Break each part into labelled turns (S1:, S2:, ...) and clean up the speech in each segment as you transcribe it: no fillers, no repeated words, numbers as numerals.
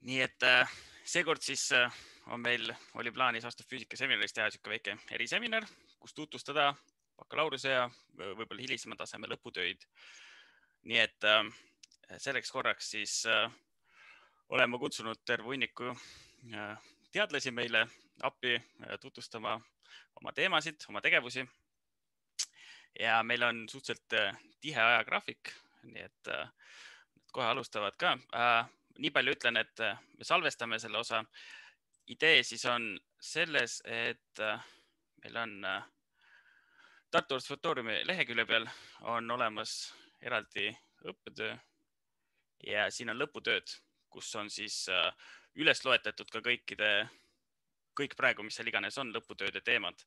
S1: Nii et seekord siis oli plaanis astufüüsika seminaris teha siuke väike eriseminar, kus tutvustada bakalaureuse ja võib-olla hilisema taseme lõputöid. Nii et selleks korraks siis oleme kutsunud terve hunniku teadlasi meile appi tutvustama oma teemasid, oma tegevusi. Ja meil on suhteliselt tihe ajagraafik, nii et kohe alustavad ka. Nii palju ütlen, et me salvestame selle osa. Idee siis on selles, et meil on Tartu Observatooriumi lehekülje peal on olemas eraldi õppetöö ja siin on lõputööd, kus on siis üles loetletud ka kõik praegu, mis seal iganes on lõputööde teemad,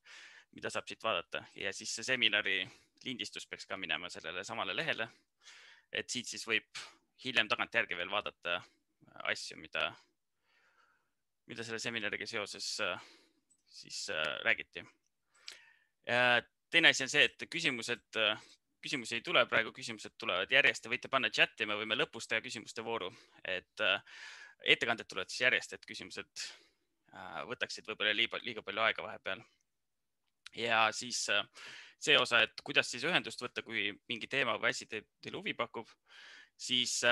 S1: mida saab siit vaadata. Ja siis see seminari lindistus peaks ka minema sellele samale lehele, et siit siis võib hiljem tagantjärgi veel vaadata asju, mida selle seminariga seoses siis räägiti. Teine asi on see, et küsimusi ei tule praegu, küsimused tulevad järjest ja võite panna chati, me võime lõpus teha küsimuste vooru, et ettekanded tulevad siis järjest, et küsimused võtaksid võib-olla liiga palju aega vahepeal. Ja siis see osa, et kuidas siis ühendust võtta, kui mingi teema või asi teil huvi pakub, siis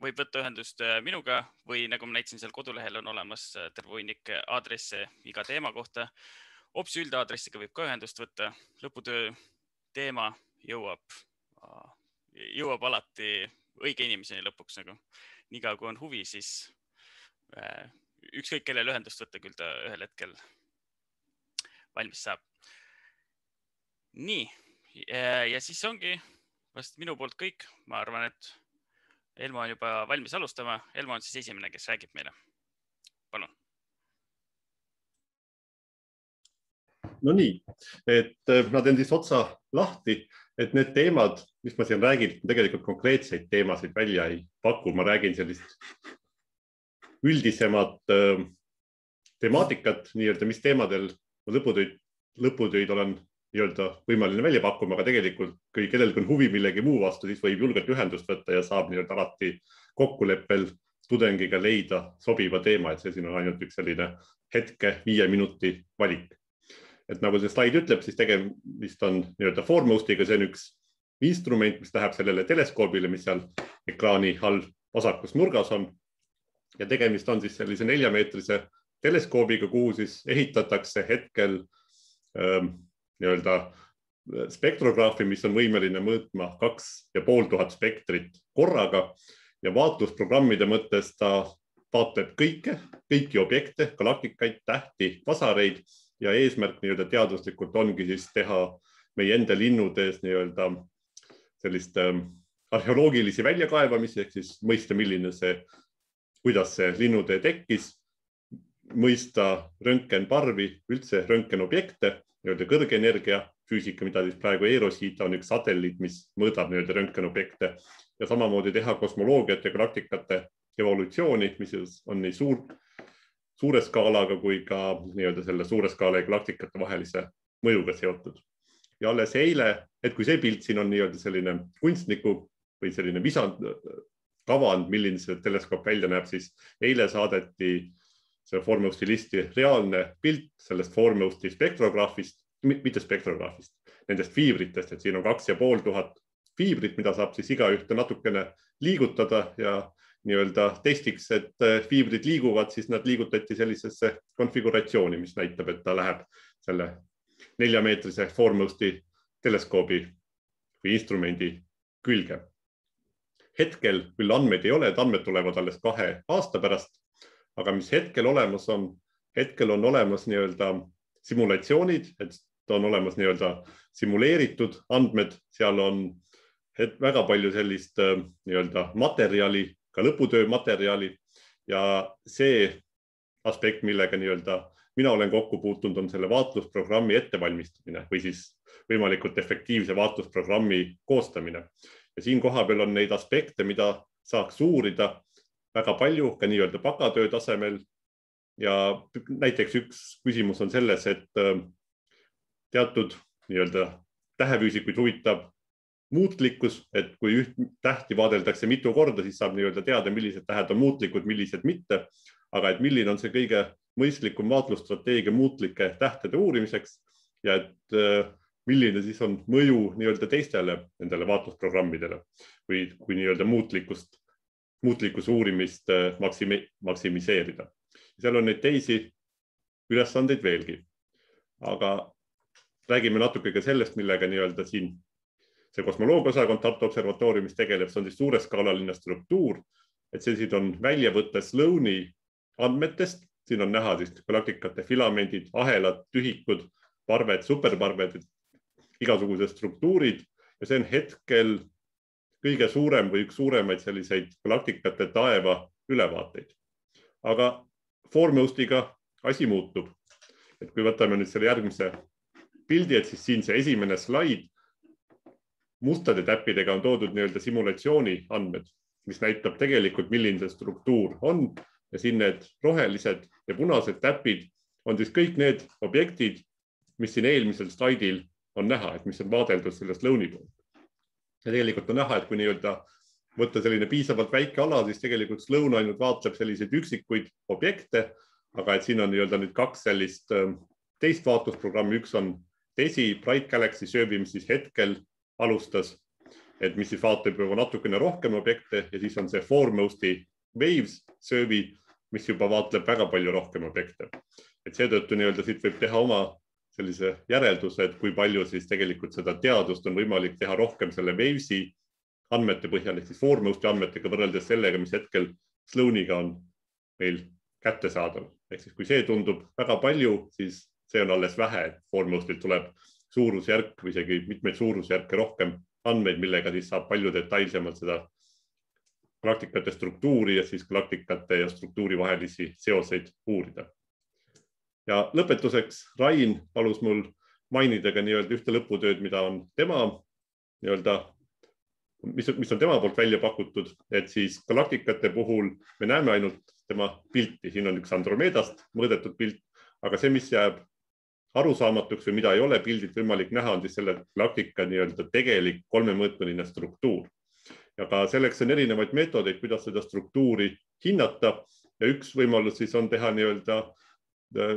S1: võib võtta ühendust minuga või nagu ma näitasin seal kodulehel on olemas terve hunnik aadresse iga teema kohta. OPS üldaadressiga võib ka ühendust võtta. Lõputöö teema jõuab alati õige inimeseni lõpuks. Niikaua kui on huvi, siis ükskõik kellel ühendust võtta, küll ta ühel hetkel valmis saab. Nii, ja siis ongi vast minu poolt kõik. Ma arvan, et Elmo on juba valmis alustama. Elmo on siis esimene, kes räägib meile. Palun.
S2: No nii, et ma teen siis otsa lahti, et need teemad, mis ma siin räägin, tegelikult konkreetseid teemasid välja ei paku. Ma räägin sellist üldisemat temaatikat, mis teemadel lõputöid olen võimaline välja pakkuma, aga tegelikult kui kellelgi on huvi millegi muu vastu, siis võib julgelt ühendust võtta ja saab alati kokkuleppel tudengiga leida sobiva teema, et see siin on ainult üks selline hetke 5 minuti valik. Et nagu see slaid ütleb, siis tegemist on foremostiga, see on üks instrument, mis läheb sellele teleskoobile, mis seal ekraani all vasakus nurgas on. Ja tegemist on siis sellise 4-meetrise teleskoobiga, kuhu siis ehitatakse hetkel spektrograafi, mis on võimeline mõõtma 2500 spektrit korraga ja vaatlusprogrammide mõttes ta vaatleb kõiki objekte, galaktikaid, tähti, vasareid ja eesmärk teaduslikult ongi siis teha meie enda linnudes sellist arheoloogilisi väljakaevamisi, ehk siis mõista, kuidas see linnutee tekkis, mõista röntgenparvi, üldse röntgenobjekte, kõrgenergia füüsika, mida siis praegu Eurosita on üks satelliit, mis mõõdab röntgenobjekte ja samamoodi teha kosmoloogiat ja galaktikate evolutsiooni, mis on nii suure skaalaga kui ka selle suure skaala ja galaktikate vahelise mõjuga seotud. Ja alles eile, et kui see pilt siin on selline kunstniku või selline kavand, milline see teleskoop välja näeb, siis eile saadeti see Formosti listi reaalne pilt sellest Formosti spektrograafist, mitte spektrograafist, nendest fiibritest, et siin on 2500 fiibrit, mida saab siis igaühte natukene liigutada ja testiks, et fiibrid liiguvad, siis nad liigutati sellisesse konfiguratsiooni, mis näitab, et ta läheb selle 4-meetrise Formosti teleskoobi või instrumendi külge. Hetkel küll andmeid ei ole, et andmed tulevad alles 2 aasta pärast, aga mis hetkel olemas on? Hetkel on olemas simulatsioonid, et on olemas simuleeritud andmed, seal on väga palju sellist materjali, ka lõputöö materjali ja see aspekt, millega mina olen kokku puutunud, on selle vaatlusprogrammi ettevalmistamine või siis võimalikult efektiivse vaatlusprogrammi koostamine. Ja siin kohapeal on neid aspekte, mida saaks uurida väga palju, ka bakatöö tasemel. Ja näiteks üks küsimus on selles, et teatud tähefüüsikuid huvitab muutlikkus, et kui üht tähti vaadeldakse mitu korda, siis saab nii-öelda teada, millised tähed on muutlikud, millised mitte. Aga et milline on see kõige mõistlikum vaatlusstrateegia muutlike tähtede uurimiseks ja et milline siis on mõju nii-öelda teistele nendele vaatlusprogrammidele või kui nii-öelda muutlikkuse uurimist maksimiseerida. Seal on neid teisi ülesandeid veelgi. Aga räägime natuke ka sellest, millega nii-öelda siin see kosmoloogiaosakond Tartu observatooriumis tegeleb, see on siis suureskaalaline struktuur, et see on väljavõte Sloani andmetest, siin on näha siis galaktikate filamendid, ahelad, tühikud, parved, superparved, igasugused struktuurid ja see on hetkel kõige suurem või üks suuremaid selliseid galaktikate taeva ülevaateid. Aga Foremostiga asi muutub. Et kui võtame nüüd selle järgmise pildi, et siis siin see esimene slaid mustade täppidega on toodud nii-öelda simulatsiooni andmed, mis näitab tegelikult, milline see struktuur on ja siin need rohelised ja punased täpid on siis kõik need objektid, mis siin eelmisel slaidil on näha, et mis on vaadeldud sellest Sloani poolt. Ja tegelikult on näha, et kui nii-öelda võtta selline piisavalt väike ala, siis tegelikult Sloan ainult vaatleb selliseid üksikuid objekte, aga et siin on nii-öelda nüüd kaks sellist teist vaatlusprogrammi, üks on DESI, Bright Galaxy Survey, mis siis hetkel alustas, et mis siis vaatab juba natukene rohkem objekte ja siis on see Foremosti Waves Survey, mis juba vaatleb väga palju rohkem objekte. Et seetõttu nii-öelda siit võib teha oma sellise järelduse, et kui palju siis tegelikult seda teadust on võimalik teha rohkem selle Wavesi andmete põhjal, ehk siis Foremosti andmetega võrreldes sellega, mis hetkel Sloaniga on meil kättesaadav. Ehk siis kui see tundub väga palju, siis see on alles vähe, et Foremostilt tuleb suurusjärk või isegi mitmeid suurusjärke rohkem andmeid, millega siis saab palju detailsemalt seda galaktikate struktuuri ja siis galaktikate ja struktuuri vahelisi seoseid uurida. Ja lõpetuseks Rain palus mul mainida ka nii-öelda ühte lõputööd, mida on tema nii-öelda, mis on tema poolt välja pakutud, et siis galaktikate puhul me näeme ainult tema pilti. Siin on üks Andromedast mõõdetud pilt, aga see, mis jääb arusaamatuks või mida ei ole pildilt võimalik näha, on siis selle galaktika nii-öelda tegelik kolmemõõtmeline struktuur. Ja ka selleks on erinevaid meetodeid, kuidas seda struktuuri hinnata ja üks võimalus siis on teha nii-öelda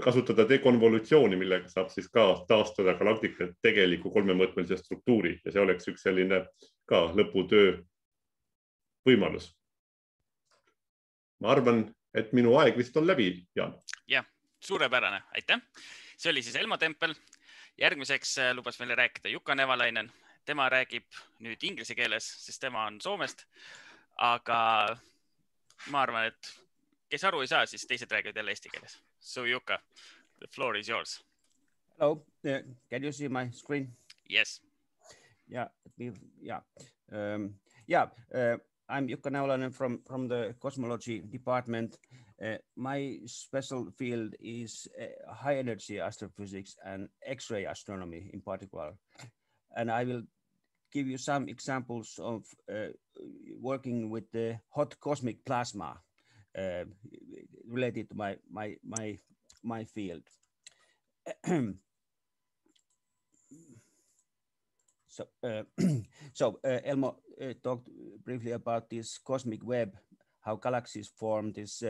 S2: kasutada dekonvolutsiooni, millega saab siis ka taastada galaktika tegeliku kolmemõõtmelise struktuuri ja see oleks üks selline ka lõputöö võimalus. Ma arvan, et minu aeg vist on läbi, Jaan.
S1: Jah, suurepärane, aitäh. See oli siis Elmo Tempel. Järgmiseks lubas meile rääkida Jukka Nevalainen. Tema räägib nüüd inglise keeles, sest tema on Soomest. Aga ma arvan, et kes aru ei saa, siis teised räägivad jälle eesti keeles. So Jukka, the floor is yours.
S3: Hello, can you see my screen?
S1: Yes.
S3: Yeah, I'm Jukka Nevalainen from the cosmology department. My special field is high energy astrophysics and X-ray astronomy in particular. And I will give you some examples of working with the hot cosmic plasma related to my field. So Elmo talked briefly about this cosmic web, how galaxies form this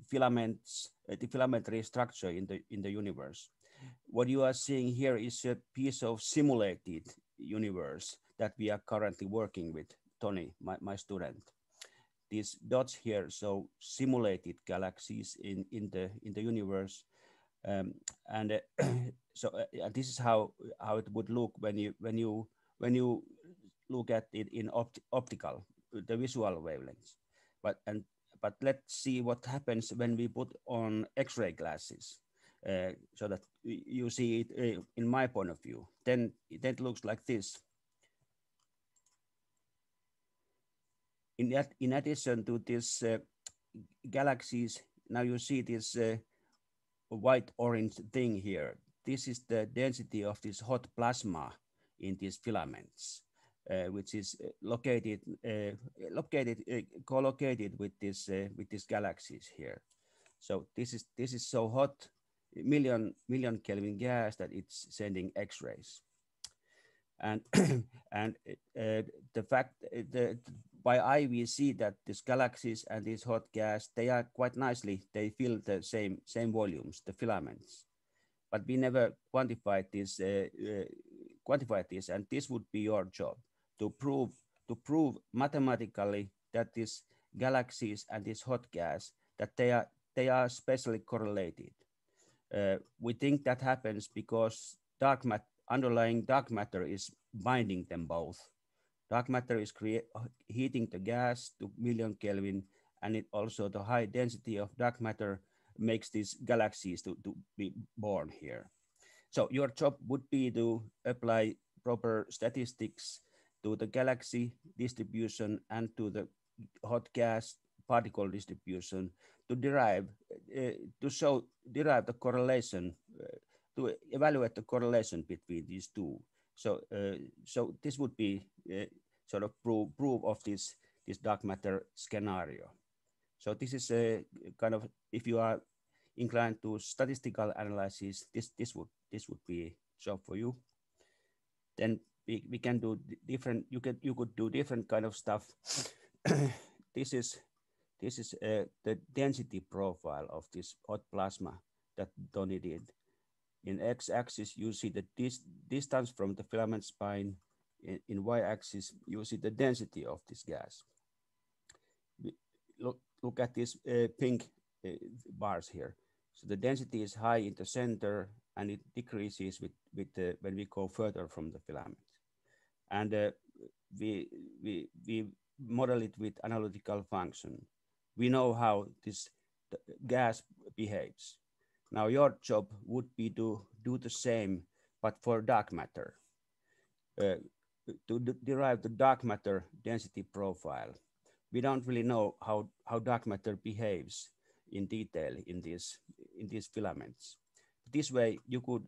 S3: filaments, the filamentary structure in the universe. What you are seeing here is a piece of simulated universe that we are currently working with, Tony, my student. These dots here show simulated galaxies in the universe, so this is how it would look when you look at it in optical, the visual wavelengths. But let's see what happens when we put on X-ray glasses, so that you see it in my point of view. Then it looks like this. In addition to these galaxies, now you see this white-orange thing here. This is the density of this hot plasma in these filaments, which is collocated with these galaxies here. So this is so hot, million Kelvin gas that it's sending X-rays. And and the fact by eye we see that these galaxies and these hot gas, they are quite nicely, they fill the same volumes, the filaments, but we never quantified this, and this would be your job to prove mathematically that these galaxies and this hot gas, that they are specially correlated. We think that happens because underlying dark matter is binding them both. Dark matter is heating the gas to 1,000,000 Kelvin, and it also the high density of dark matter makes these galaxies to be born here. So your job would be to apply proper statistics to the galaxy distribution and to the hot gas particle distribution to derive the correlation, to evaluate the correlation between these two. So so this would be sort of proof of this dark matter scenario. So this is a kind of, if you are inclined to statistical analysis, this would be job for you. Then we can do different. You could do different kind of stuff. This is the density profile of this hot plasma that Tony did. In x-axis, you see the distance from the filament spine. In y-axis, you see the density of this gas. Look at these pink bars here. So the density is high in the center, and it decreases when we go further from the filament. And we model it with analytical function. We know how this gas behaves. Now your job would be to do the same, but for dark matter, to derive the dark matter density profile. We don't really know how dark matter behaves in detail in these filaments. This way, you could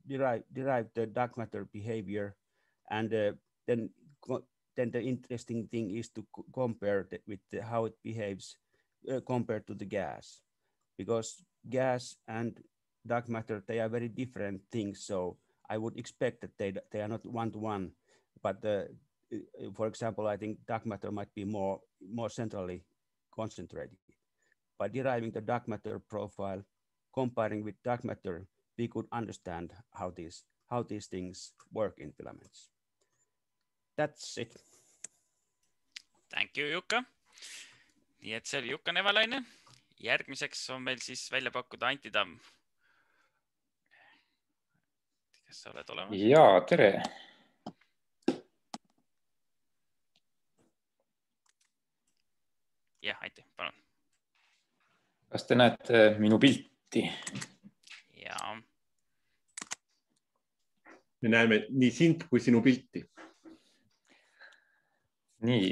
S3: derive the dark matter behavior, and then the interesting thing is to compare with how it behaves compared to the gas, because gas and dark matter, they are very different things. So I would expect that they are not one-to-one, but for example, I think dark matter might be more centrally concentrated. By deriving the dark matter profile, comparing with dark matter, we could understand how these things work in filaments. That's it.
S1: Thank you, Jukka. Nii et see oli Jukka Nevalaine. Järgmiseks on meil siis välja pakkuda Anti Tamm. Kas sa oled olemas?
S4: Jaa, tere.
S1: Jah, Anti, palun.
S4: Kas te näete minu pilti?
S1: Jaa.
S2: Me näeme nii sind kui sinu pilti.
S4: Nii,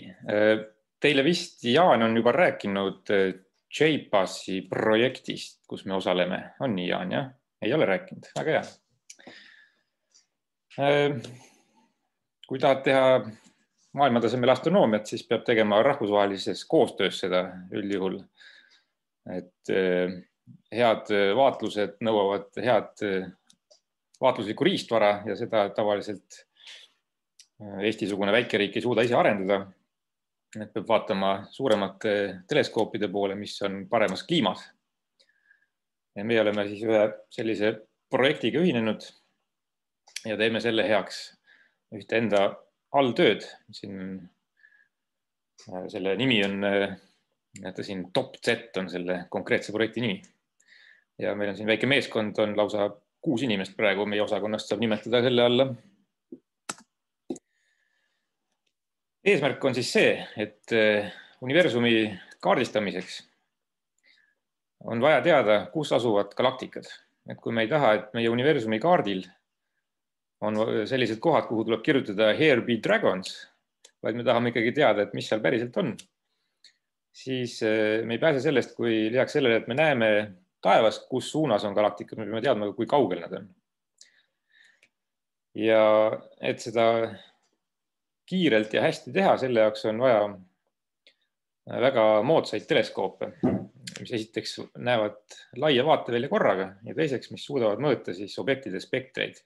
S4: teile vist Jaan on juba rääkinud JPAS-i projektist, kus me osaleme. On nii, Jaan, jah? Ei ole rääkinud, väga hea. Kui tahad teha maailmatasemel astronoomiat, siis peab tegema rahvusvahelises koostöös seda üldjuhul. Et head vaatlused nõuavad head vaatluslikku riistvara ja seda tavaliselt Eesti-sugune väikeriik ei suuda ise arendada. Et peab vaatama suuremate teleskoopide poole, mis on paremas kliimas. Ja me oleme siis ühe sellise projektiga ühinenud ja teeme selle heaks ühte enda alltööd. Selle nimi on, näete siin TopZ on selle konkreetse projekti nimi. Ja meil on siin väike meeskond, on lausa 6 inimest praegu meie osakonnast saab nimetada selle alla. Eesmärk on siis see, et universumi kaardistamiseks on vaja teada, kus asuvad galaktikad. Et kui me ei taha, et meie universumi kaardil on sellised kohad, kuhu tuleb kirjutada Here be dragons, vaid me tahame ikkagi teada, et mis seal päriselt on, siis me ei pääse sellest, kui lisaks sellele, et me näeme taevast, kus suunas on galaktikad, me peame teadma, kui kaugel nad on. Ja et seda kiirelt ja hästi teha, selle jaoks on vaja väga moodsaid teleskoope, mis esiteks näevad laia vaatevälja korraga ja teiseks, mis suudavad mõõta siis objektide spektreid.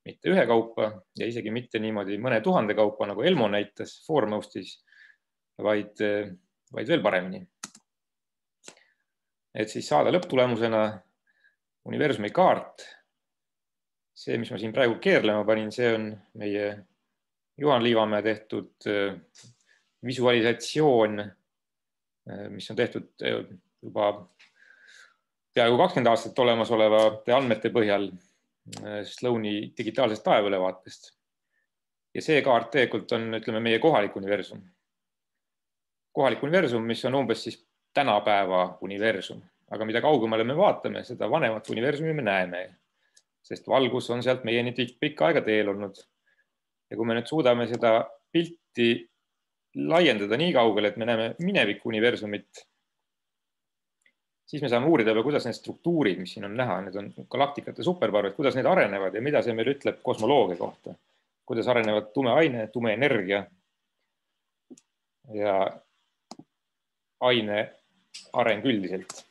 S4: mitte ühekaupa ja isegi mitte niimoodi mõne tuhande kaupa, nagu Elmo näitas Foremostis, vaid veel paremini. Et siis saada lõpptulemusena universumi kaart. See, mis ma siin praegu keerlema panin, see on meie Juhan Liivamäe tehtud visualisatsioon, mis on tehtud juba peaaegu 20 aastat olemasolevate andmete põhjal Sloani digitaalsest taevaülevaatest. Ja see kaart tegelikult on, ütleme, meie kohalik universum. Kohalik universum, mis on umbes siis tänapäeva universum. Aga mida kaugemale me vaatame, seda vanemat universumi me näeme. Sest valgus on sealt meieni pikka aega teel olnud. Ja kui me nüüd suudame seda pilti laiendada nii kaugele, et me näeme mineviku universumit, siis me saame uurida, kuidas need struktuurid, mis siin on näha, need on galaktikate superparved, kuidas need arenevad ja mida see meil ütleb kosmoloogia kohta. Kuidas arenevad tume aine, tume energia ja aine areng üldiselt.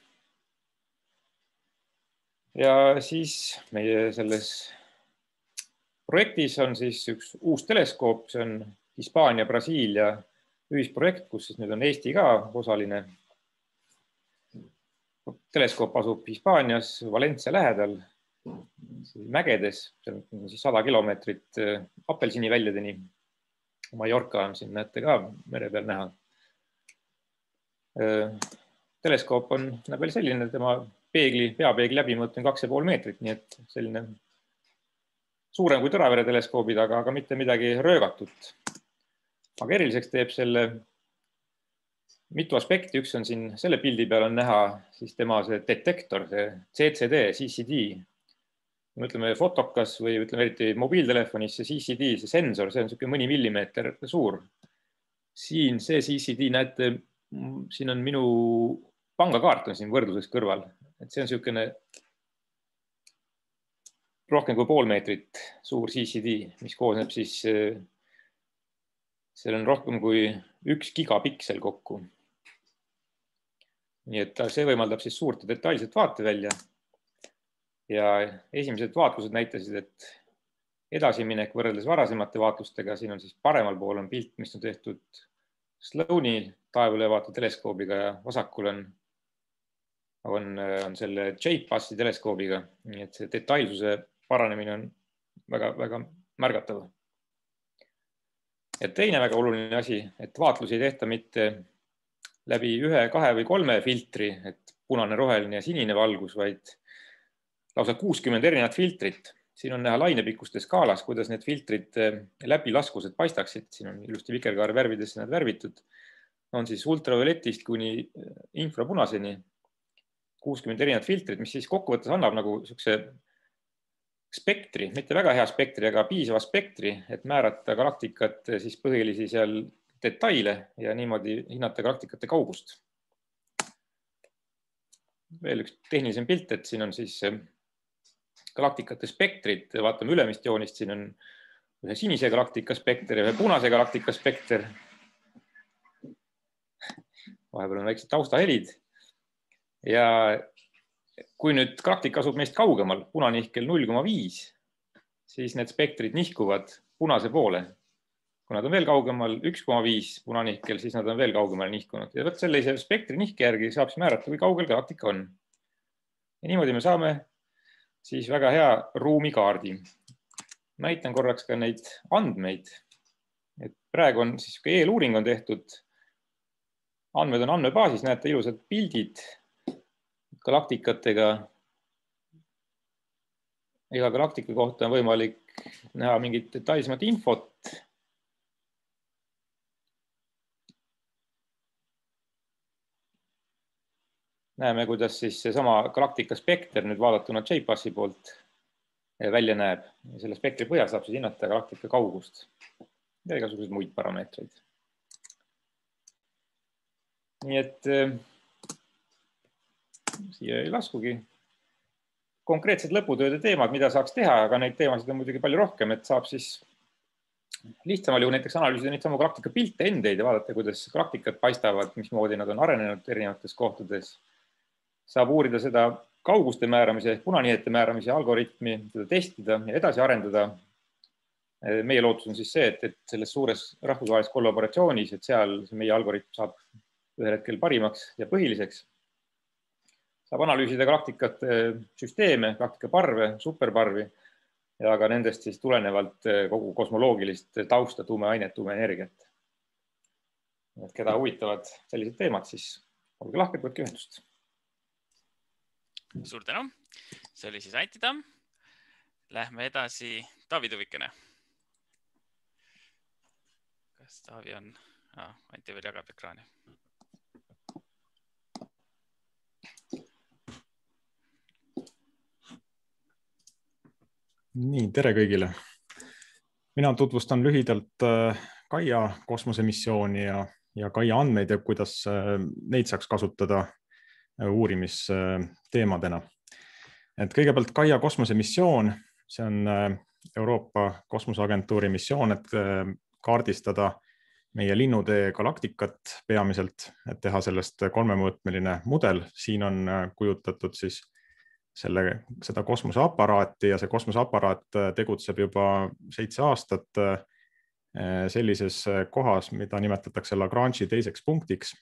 S4: Ja siis meie selles projektis on siis üks uus teleskoop, see on Hispaania-Brasiilia ühisprojekt, kus siis nüüd on Eesti ka osaline. Teleskoop asub Hispaanias, Valencia lähedal, mägedes, see on siis 100 kilomeetrit apelsiniväljadeni. Mallorca on siin, näete ka mere peal näha. Teleskoop on veel selline, tema peapeegli läbimõõt on 2,5 meetrit, nii et selline suurem kui Tõravere teleskoobid, aga mitte midagi röögatut. Aga eriliseks teeb selle mitu aspekti, üks on siin selle pildi peal on näha siis tema see detektor, see CCD, CCD. Me ütleme fotokas või ütleme eriti mobiiltelefonis see CCD, see sensor, see on niisugune mõni millimeeter suur. Siin see CCD, näete, siin on minu pangakaart on siin võrdluses kõrval. Et see on niisugune rohkem kui 0,5 meetrit suur CCD, mis koosneb siis, seal on rohkem kui 1 gigapiksel kokku. Nii et see võimaldab siis suurt ja detailset vaatevälja. Ja esimesed vaatlused näitasid, et edasiminek võrreldes varasemate vaatlustega, siin on siis paremal pool on pilt, mis on tehtud Sloani taevaülevaate teleskoobiga ja vasakul on selle JPAS-i teleskoobiga. Nii et see detailsuse paranemine on väga märgatav. Ja teine väga oluline asi, et vaatlusi ei tehta mitte läbi 1, 2 või 3 filtri, et punane, roheline ja sinine valgus, vaid lausa 60 erinevat filtrit. Siin on näha lainepikkuste skaalas, kuidas need filtrid läbilaskused paistaksid. Siin on ilusti vikerkaare värvidesse nad värvitud. On siis ultravioletist kuni infrapunaseni 60 erinevat filtrit, mis siis kokkuvõttes annab nagu niisuguse spektri, mitte väga hea spektri, aga piisava spektri, et määrata galaktikat siis põhilisi seal detaile ja niimoodi hinnata galaktikate kaugust. Veel üks tehnilisem pilt, et siin on siis galaktikate spektrid, vaatame ülemist joonist, siin on ühe sinise galaktika spekter ja ühe punase galaktika spekter. Vahepeal on väiksed taustahelid. Ja kui nüüd galaktika asub meist kaugemal, punanihkel 0,5, siis need spektrid nihkuvad punase poole. Kui nad on veel kaugemal 1,5 punanihkel, siis nad on veel kaugemale nihkunud. Ja võt sellise spektri nihke järgi saab määrata, kui kaugel galaktika on. Ja niimoodi me saame siis väga hea ruumikaardi. Näitan korraks ka neid andmeid. Et praegu on siis eeluuring on tehtud. Andmed on andmebaasis, näete ilusad pildid galaktikatega. Iga galaktika kohta on võimalik näha mingit detailsemat infot. Näeme, kuidas siis seesama galaktika spekter nüüd vaadatuna JPAS-i poolt välja näeb. Selle spektri põhjal saab siis hinnata galaktika kaugust ja igasuguseid muid parameetreid. Nii et siia ei laskugi. Konkreetsed lõputööde teemad, mida saaks teha, aga neid teemasid on muidugi palju rohkem, et saab siis lihtsamal ju näiteks analüüsida neid samu galaktika pilte endeid ja vaadata, kuidas galaktikad paistavad, mismoodi nad on arenenud erinevates kohtades. Saab uurida seda kauguste määramise ehk punanihete määramise algoritmi, seda testida ja edasi arendada. Meie lootus on siis see, et selles suures rahvusvahelises kollaboratsioonis, et seal meie algoritm saab ühel hetkel parimaks ja põhiliseks. Saab analüüsida galaktikate süsteeme, galактikaparve, superparvi ja ka nendest siis tulenevalt kogu kosmoloogilist tausta, tuumeainet, tuumeenergiat. Keda huvitavad sellised teemad, siis olge lahked, võtke ühendust.
S1: Suur tänu. See oli siis Anti Tamm. Lähme edasi Taavi Tuvikene. Kas Taavi on? Anti veel jagab ekraani.
S5: Nii, tere kõigile. Mina tutvustan lühidalt Gaia kosmosemissiooni ja Gaia andmeid ja kuidas neid saaks kasutada uurimisteemadena. Et kõigepealt Gaia kosmosemissioon, see on Euroopa Kosmoseagentuuri missioon, et kaardistada meie linnutee galaktikat peamiselt, et teha sellest kolmemõõtmeline mudel. Siin on kujutatud siis seda kosmoseaparaati ja see kosmoseaparaat tegutseb juba 7 aastat sellises kohas, mida nimetatakse Lagrange'i teiseks punktiks.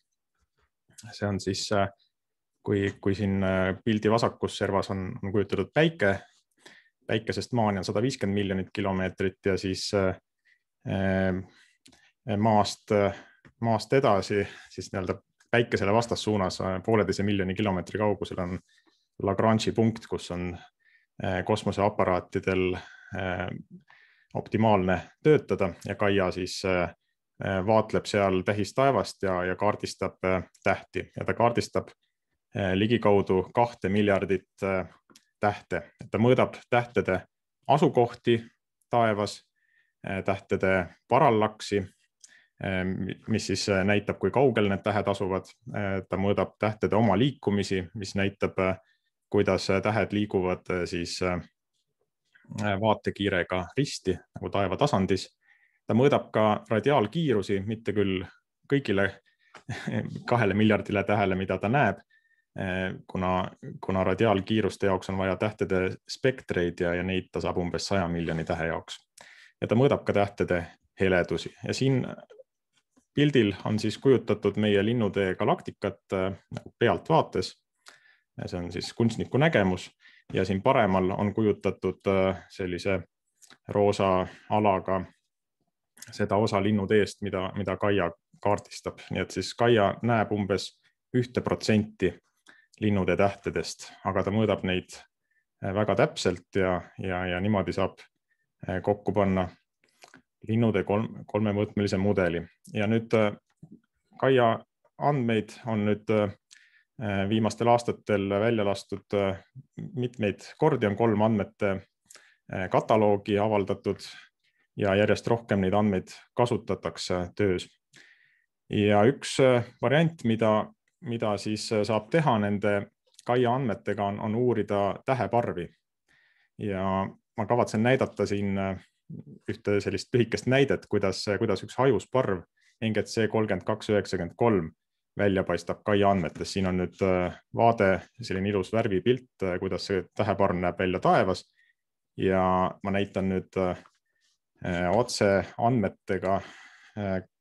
S5: See on siis, kui siin pildi vasakus servas on kujutatud päike, päikesest maani on 150 miljonit kilomeetrit ja siis maast edasi, siis päikesele vastassuunas 1,5 miljoni kilomeetri kaugusel on Lagrange'i punkt, kus on kosmoseaparaatidel optimaalne töötada ja Gaia siis vaatleb seal tähistaevast ja kaardistab tähti ja ta kaardistab ligikaudu 2 miljardit tähte. Ta mõõdab tähtede asukohti taevas, tähtede parallaksi, mis siis näitab, kui kaugel need tähed asuvad. Ta mõõdab tähtede oma liikumisi, mis näitab, kuidas tähed liiguvad siis vaatekiirega risti nagu taevatasandis. Ta mõõdab ka radiaalkiirusi, mitte küll kõigile 2 miljardile tähele, mida ta näeb, kuna radiaalkiiruste jaoks on vaja tähtede spektreid ja neid ta saab umbes 100 miljoni tähe jaoks. Ja ta mõõdab ka tähtede heledusi ja siin pildil on siis kujutatud meie linnutee galaktikat pealtvaates. See on siis kunstniku nägemus ja siin paremal on kujutatud sellise roosa alaga seda osa linnuteest, mida Gaia kaardistab. Nii et siis Gaia näeb umbes 1% linnutee tähtedest, aga ta mõõdab neid väga täpselt ja niimoodi saab kokku panna linnutee kolmemõõtmelise mudeli. Ja nüüd Gaia andmeid on nüüd viimastel aastatel välja lastud mitmeid kordi, on 3 andmete kataloogi avaldatud ja järjest rohkem neid andmeid kasutatakse töös. Ja üks variant, mida siis saab teha nende Gaia andmetega, on uurida täheparvi. Ja ma kavatsen näidata siin ühte sellist lühikest näidet, kuidas üks hajusparv NGC 3293 välja paistab Gaia andmetes. Siin on nüüd vaade, selline ilus värvipilt, kuidas see täheparv näeb välja taevas ja ma näitan nüüd otse andmetega,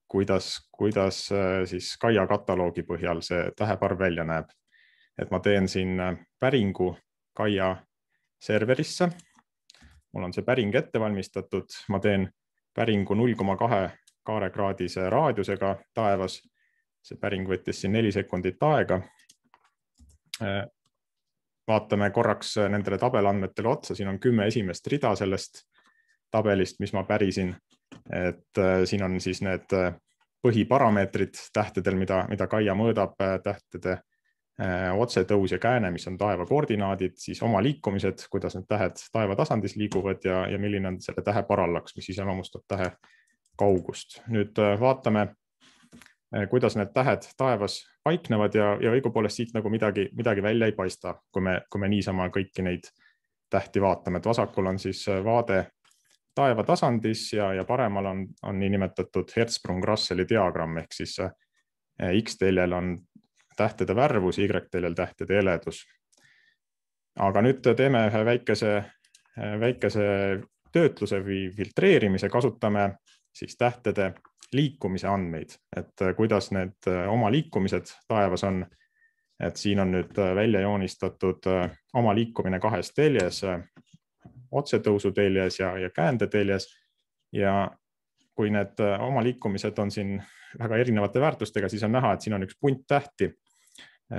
S5: kuidas siis Gaia kataloogi põhjal see täheparv välja näeb. Et ma teen siin päringu Gaia serverisse. Mul on see päring ette valmistatud. Ma teen päringu 0,2 kaarekraadise raadiusega taevas. See päring võttis siin 4 sekundit aega. Vaatame korraks nendele tabelandmetele otsa. Siin on 10 esimest rida sellest tabelist, mis ma pärisin. Et siin on siis need põhiparameetrid tähtedel, mida Gaia mõõdab, tähtede otsetõus ja kääne, mis on taeva koordinaadid, siis oma liikumised, kuidas need tähed taevatasandis liiguvad ja milline on selle tähe parallaks, mis iseloomustab tähe kaugust. Nüüd vaatame, kuidas need tähed taevas paiknevad ja õigupoolest siit nagu midagi välja ei paista, kui me niisama kõiki neid tähti vaatame. Et vasakul on siis vaade taevatasandis ja paremal on niinimetatud Hertzsprung-Russelli diagramm, ehk siis X-teljel on tähtede värvus, Y-teljel tähtede heledus. aga nüüd teeme ühe väikese töötluse või filtreerimise, kasutame siis tähtede liikumise andmeid, et kuidas need oma liikumised taevas on. Et siin on nüüd välja joonistatud oma liikumine kahes teljes, otsetõusuteljes ja käändeteljes. Ja kui need oma liikumised on siin väga erinevate väärtustega, siis on näha, et siin on üks punt tähti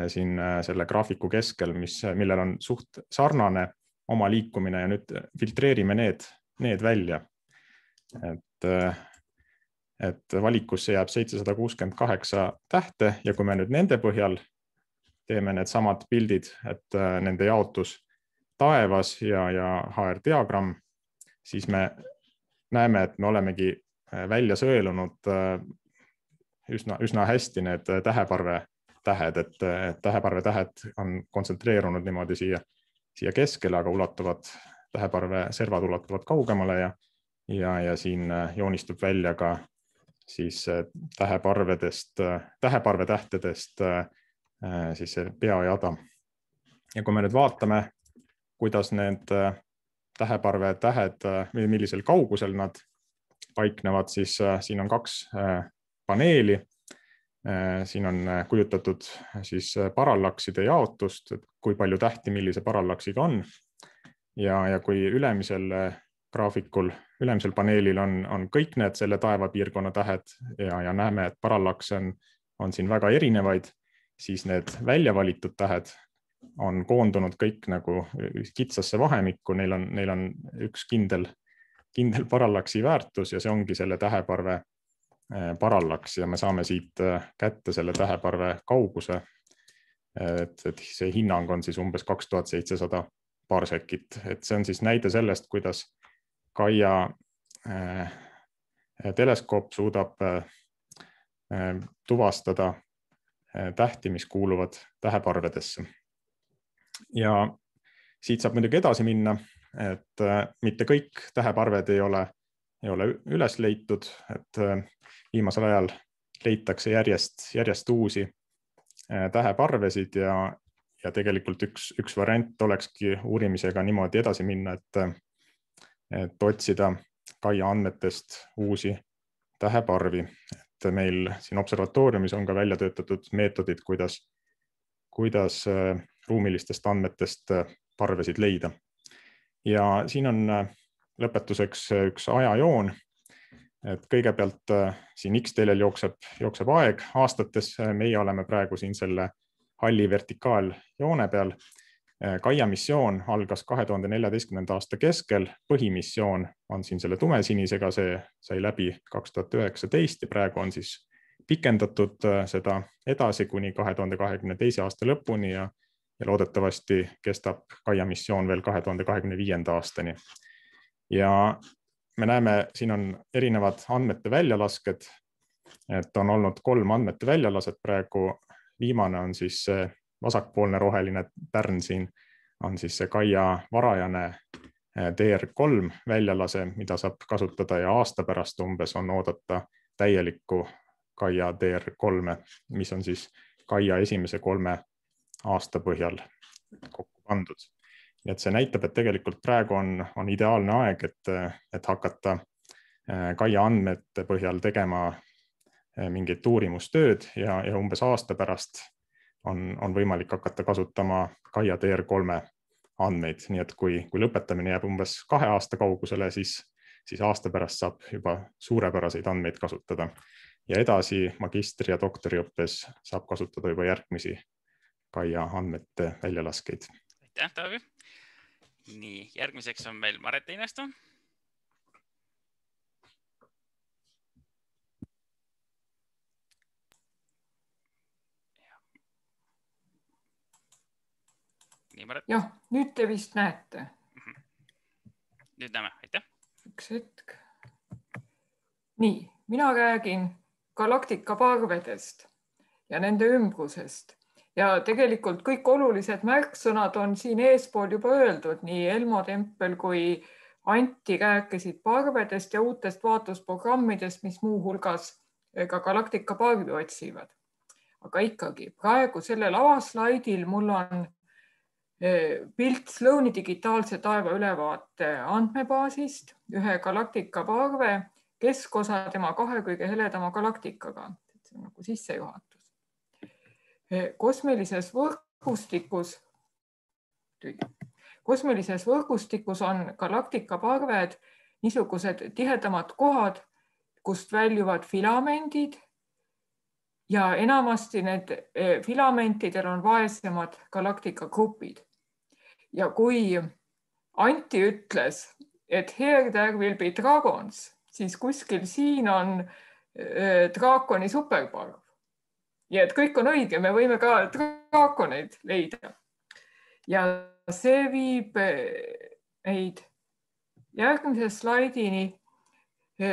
S5: siin selle graafiku keskel, millel on suht sarnane oma liikumine ja nüüd filtreerime need välja. Et valikusse jääb 768 tähte ja kui me nüüd nende põhjal teeme need samad pildid, et nende jaotus taevas ja HR diagramm, siis me näeme, et me olemegi välja sõelunud üsna hästi need täheparve tähed, et täheparve tähed on kontsentreerunud niimoodi siia keskele, aga täheparve servad ulatuvad kaugemale ja siin joonistub välja ka siis täheparve tähtedest siis see peajada. Ja kui me nüüd vaatame, kuidas need täheparve tähed, millisel kaugusel nad paiknevad, siis siin on kaks paneeli. Siin on kujutatud siis parallakside jaotust, et kui palju tähti millise parallaksiga on. Ja kui ülemisel graafikul, ülemisel paneelil on kõik need selle taevapiirkonna tähed ja näeme, et parallakse on siin väga erinevaid, siis need välja valitud tähed on koondunud kõik nagu kitsasse vahemikku, neil on üks kindel parallaksi väärtus ja see ongi selle täheparve parallaks ja me saame siit kätte selle täheparve kauguse. Et see hinnang on siis umbes 2700 parsekit, et see on siis näide sellest, kuidas Gaia teleskoop suudab tuvastada tähti, mis kuuluvad täheparvedesse. Ja siit saab muidugi edasi minna, et mitte kõik täheparved ei ole üles leitud, et viimasel ajal leitakse järjest uusi täheparvesid ja tegelikult üks variant olekski uurimisega niimoodi edasi minna, et otsida Gaia andmetest uusi täheparvi. Et meil siin observatooriumis on ka välja töötatud meetodid, kuidas ruumilistest andmetest parvesid leida. Ja siin on lõpetuseks üks ajajoon, et kõigepealt siin X-teljel jookseb aeg aastates, meie oleme praegu siin selle halli vertikaaljoone peal. Gaia missioon algas 2014. aasta keskel, põhimissioon on siin selle tumesinisega, see sai läbi 2019 ja praegu on siis pikendatud seda edasi kuni 2022. aasta lõpuni ja loodetavasti kestab Gaia missioon veel 2025. aastani. Ja me näeme, siin on erinevad andmete väljalasked, et on olnud 3 andmete väljalaset praegu, viimane on siis see vasakpoolne roheline tärn siin on siis see Gaia varajane DR3 väljalase, mida saab kasutada ja aasta pärast umbes on oodata täielikku Gaia DR3, mis on siis Gaia esimese 3 aasta põhjal kokku pandud. Et see näitab, et tegelikult praegu on ideaalne aeg, et hakata Gaia andmete põhjal tegema mingit uurimustööd ja umbes aasta pärast on võimalik hakata kasutama Gaia DR3 andmeid, nii et kui lõpetamine jääb umbes 2 aasta kaugusele, siis aasta pärast saab juba suurepäraseid andmeid kasutada. Ja edasi magistri- ja doktoriõppes saab kasutada juba järgmisi Gaia andmete väljalaskeid.
S1: Aitäh, Taavi! Nii, järgmiseks on meil Maret Einasto.
S6: Jah, nüüd te vist näete.
S1: Nüüd näeme, aitäh.
S6: Üks hetk. Nii, mina räägin galaktika parvedest ja nende ümbrusest. Ja tegelikult kõik olulised märksõnad on siin eespool juba öeldud. Nii Elmo Tempel kui Anti rääkisid parvedest ja uutest vaatlusprogrammidest, mis muuhulgas ka galaktika parvi otsivad. Aga ikkagi praegu sellel avaslaidil mul on pilt Sloani digitaalse taeva ülevaate andmebaasist, ühe galaktika parve keskosa tema kahe kõige heledama galaktikaga. See on nagu sissejuhatus. Kosmilises võrgustikus on galaktika parved niisugused tihedamad kohad, kust väljuvad filamendid ja enamasti need filamentidel on vaesemad galaktika grupid. Ja kui Anti ütles, et here there will be dragons, siis kuskil siin on draakoni superparv. Ja et kõik on õige, me võime ka draakoneid leida. Ja see viib meid järgmise slaidini.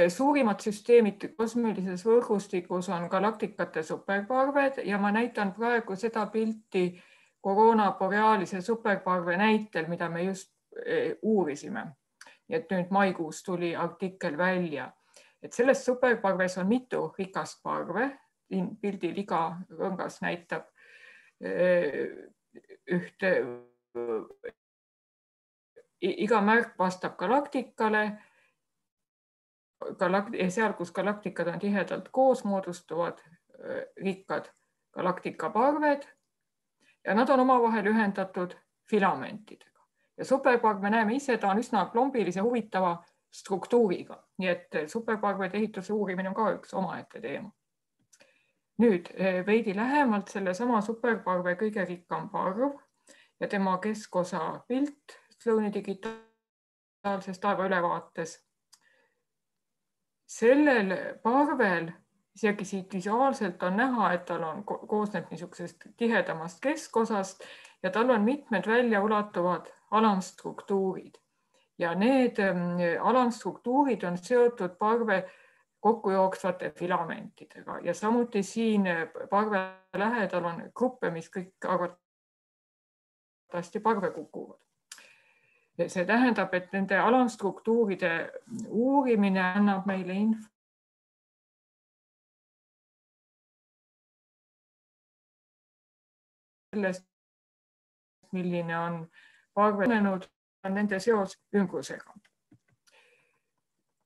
S6: Suurimad süsteemid kosmilises võrgustikus on galaktikate superparved ja ma näitan praegu seda pilti Corona Borealise superparve näitel, mida me just uurisime. Et nüüd maikuus tuli artikkel välja. Et selles superparves on mitu rikast parve. Pildil iga rõngas näitab ühte, iga märk vastab galaktikale. Seal, kus galaktikad on tihedalt koos, moodustuvad rikkad galaktikaparved ja nad on omavahel ühendatud filamentidega. Ja superparv, me näeme ise, ta on üsna plombilise huvitava struktuuriga. Nii et superparvede ehituse uurimine on ka üks omaette teema. Nüüd veidi lähemalt selle sama superparve kõige rikkam parv ja tema keskosa pilt Sloani digitaalses taeva ülevaates. Sellel parvel, isegi siit visuaalselt on näha, et tal on koosneb niisugusest tihedamast keskosast ja tal on mitmed välja ulatuvad alamstruktuurid. Ja need alamstruktuurid on seotud parve kokkujooksvate filamentidega ja samuti siin parve lähedal on gruppe, mis kõik arvatavasti parve kukuvad. See tähendab, et nende alamstruktuuride uurimine annab meile info sellest, milline on parvenenud nende seos ümbrusega.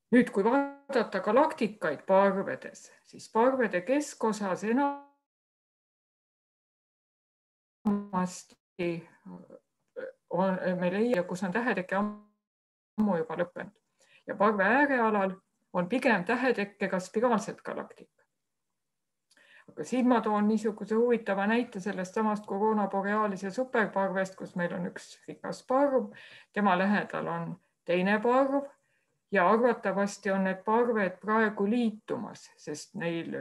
S6: Nüüd, kui vaadata galaktikaid parvedes, siis parvede keskosas enamasti me leia, kus on tähetekke ammu juba lõppenud. Ja parve äärealal on pigem tähetekkega spiraalsed galaktika. Aga siin ma toon niisuguse huvitava näite sellest samast Corona Borealise superparvest, kus meil on üks rikas parv, tema lähedal on teine parv ja arvatavasti on need parved praegu liitumas, sest neid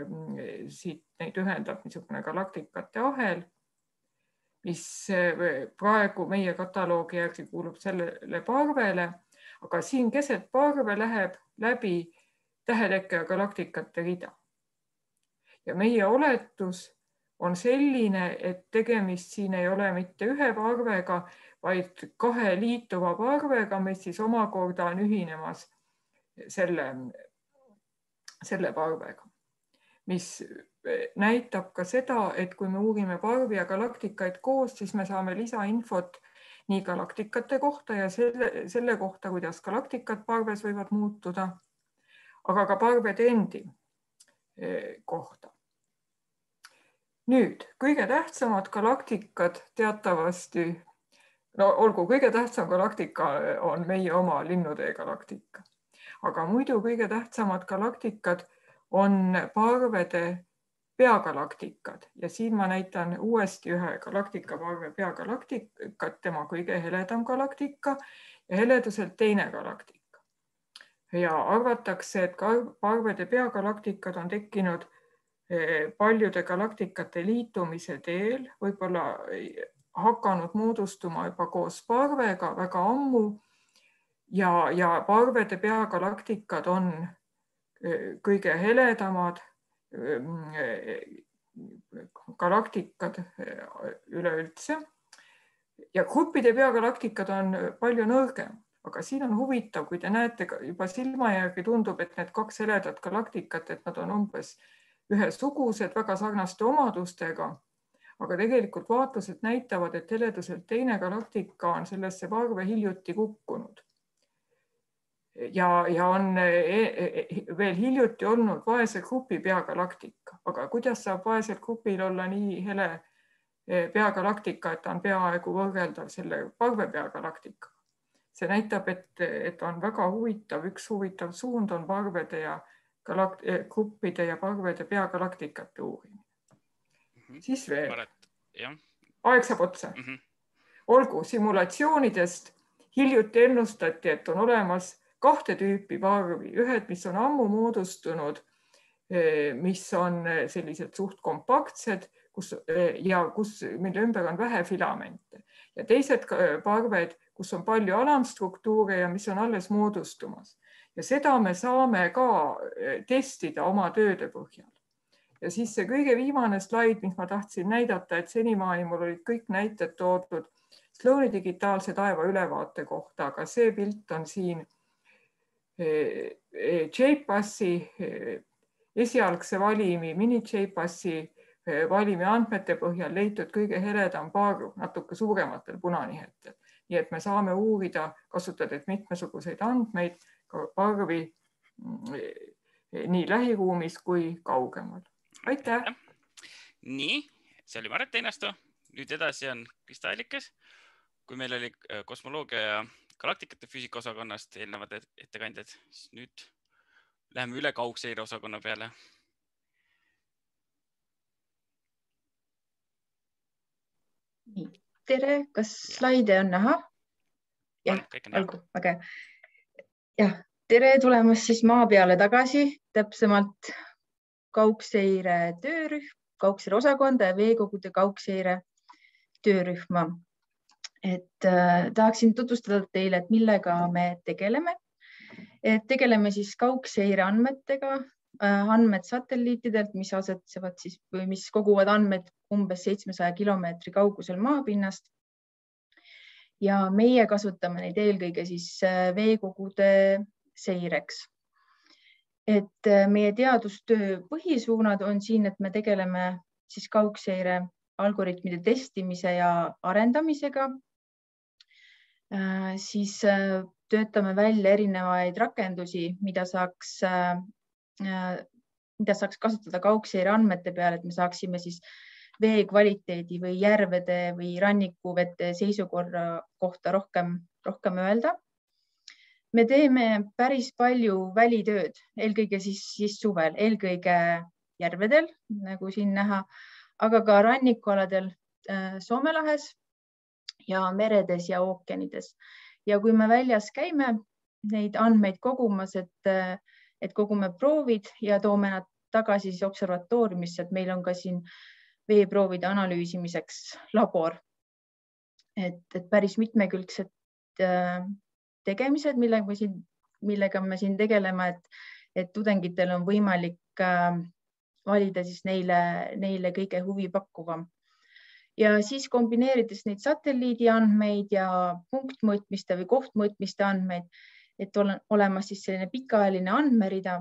S6: ühendab niisugune galaktikate ahel, mis praegu meie kataloogi järgi kuulub sellele parvele, aga siin keset parve läheb läbi tähetekke ja galaktikate rida. Ja meie oletus on selline, et tegemist siin ei ole mitte ühe parvega, vaid kahe liituva parvega, mis siis omakorda on ühinemas selle parvega, mis näitab ka seda, et kui me uurime parvi ja galaktikaid koos, siis me saame lisainfot nii galaktikate kohta ja selle kohta, kuidas galaktikad parves võivad muutuda, aga ka parvede endi kohta. Nüüd, kõige tähtsamad galaktikad teatavasti, kõige tähtsam galaktika on meie oma Linnutee galaktika, aga muidu kõige tähtsamad galaktikad on parvede peagalaktikad ja siin ma näitan uuesti ühe galaktikaparve peagalaktikat, tema kõige heledam galaktika ja heleduselt teine galaktika. Ja arvatakse, et parvede peagalaktikad on tekkinud paljude galaktikate liitumise teel, võib-olla hakanud moodustuma juba koos parvega väga ammu ja parvede peagalaktikad on kõige heledamad galaktikad üleüldse ja gruppide peagalaktikad on palju nõrgem, aga siin on huvitav, kui te näete juba silma järgi tundub, et need kaks heledat galaktikat, et nad on umbes ühesugused, väga sarnaste omadustega, aga tegelikult vaatlused näitavad, et heleduselt teine galaktika on sellesse parve hiljuti kukkunud. Ja on veel hiljuti olnud vaese grupi peagalaktika, aga kuidas saab vaesel grupil olla nii hele peagalaktika, et ta on peaaegu võrreldav selle parve peagalaktika. See näitab, et on väga huvitav, üks huvitav suund on parvede ja gruppide ja parvede peagalaktikate uurimine. Siis veel. Aeg saab otsa. Olgu, simulatsioonidest hiljuti ennustati, et on olemas 2 tüüpi parvi. Ühed, mis on ammu moodustunud, mis on sellised suht kompaktsed mille ümber on vähe filamente. Ja teised parved, kus on palju alamstruktuure ja mis on alles moodustumas. Ja seda me saame ka testida oma tööde põhjal. Ja siis see kõige viimane slaid, mis ma tahtsin näidata, et senimaani mul olid kõik näited toodud Sloani digitaalse taeva ülevaate kohta, aga see pilt on siin JPAS-i esialgse valimi, mini JPAS-i valimi andmete põhjal leitud kõige heledam parv natuke suurematel punanihetel. Nii et me saame uurida, kasutades mitmesuguseid andmeid, ka parvi nii lähiruumis kui kaugemal. Aitäh!
S1: Nii, see oli Maret Einasto. Nüüd edasi on Krista Allikes. Kui meil oli kosmoloogia ja galaktikate füüsika osakonnast eelnevad ettekandjad, siis nüüd läheme üle kaugseire osakonna peale.
S7: Tere, kas slaide on näha? Jah, olgu, väga. Jah, tere tulemast siis maa peale tagasi, täpsemalt kaugseire töörühm, kaugseire osakonda ja veekogude kaugseire töörühma. Tahaksin tutvustada teile, et millega me tegeleme. Tegeleme siis kaugseire andmetega, andmed satelliitidelt, mis asetsevad siis või mis koguvad andmed umbes 700 kilomeetri kaugusel maapinnast. Ja meie kasutame neid eelkõige siis veekogude seireks. Meie teadustöö põhisuunad on siin, et me tegeleme siis kaugseire algoritmide testimise ja arendamisega. Siis töötame välja erinevaid rakendusi, mida saaks kasutada kaugseire andmete peale, et me saaksime siis vee kvaliteedi või järvede või rannikuvete seisukorra kohta rohkem öelda. Me teeme päris palju välitööd, eelkõige siis suvel, eelkõige järvedel, nagu siin näha, aga ka rannikualadel Soome lahes ja meredes ja ookeanides. Ja kui me väljas käime neid andmeid kogumas, et kogume proovid ja toome nad tagasi siis observatooriumisse, et meil on ka siin veeproovide analüüsimiseks labor. Et päris mitmekülgsed tegemised, millega me siin tegeleme, et tudengitel on võimalik valida siis neile kõige huvipakkuvam. Ja siis kombineerides neid satelliidi andmeid ja punktmõõtmiste või kohtmõõtmiste andmeid, et olemas siis selline pikaajaline andmerida,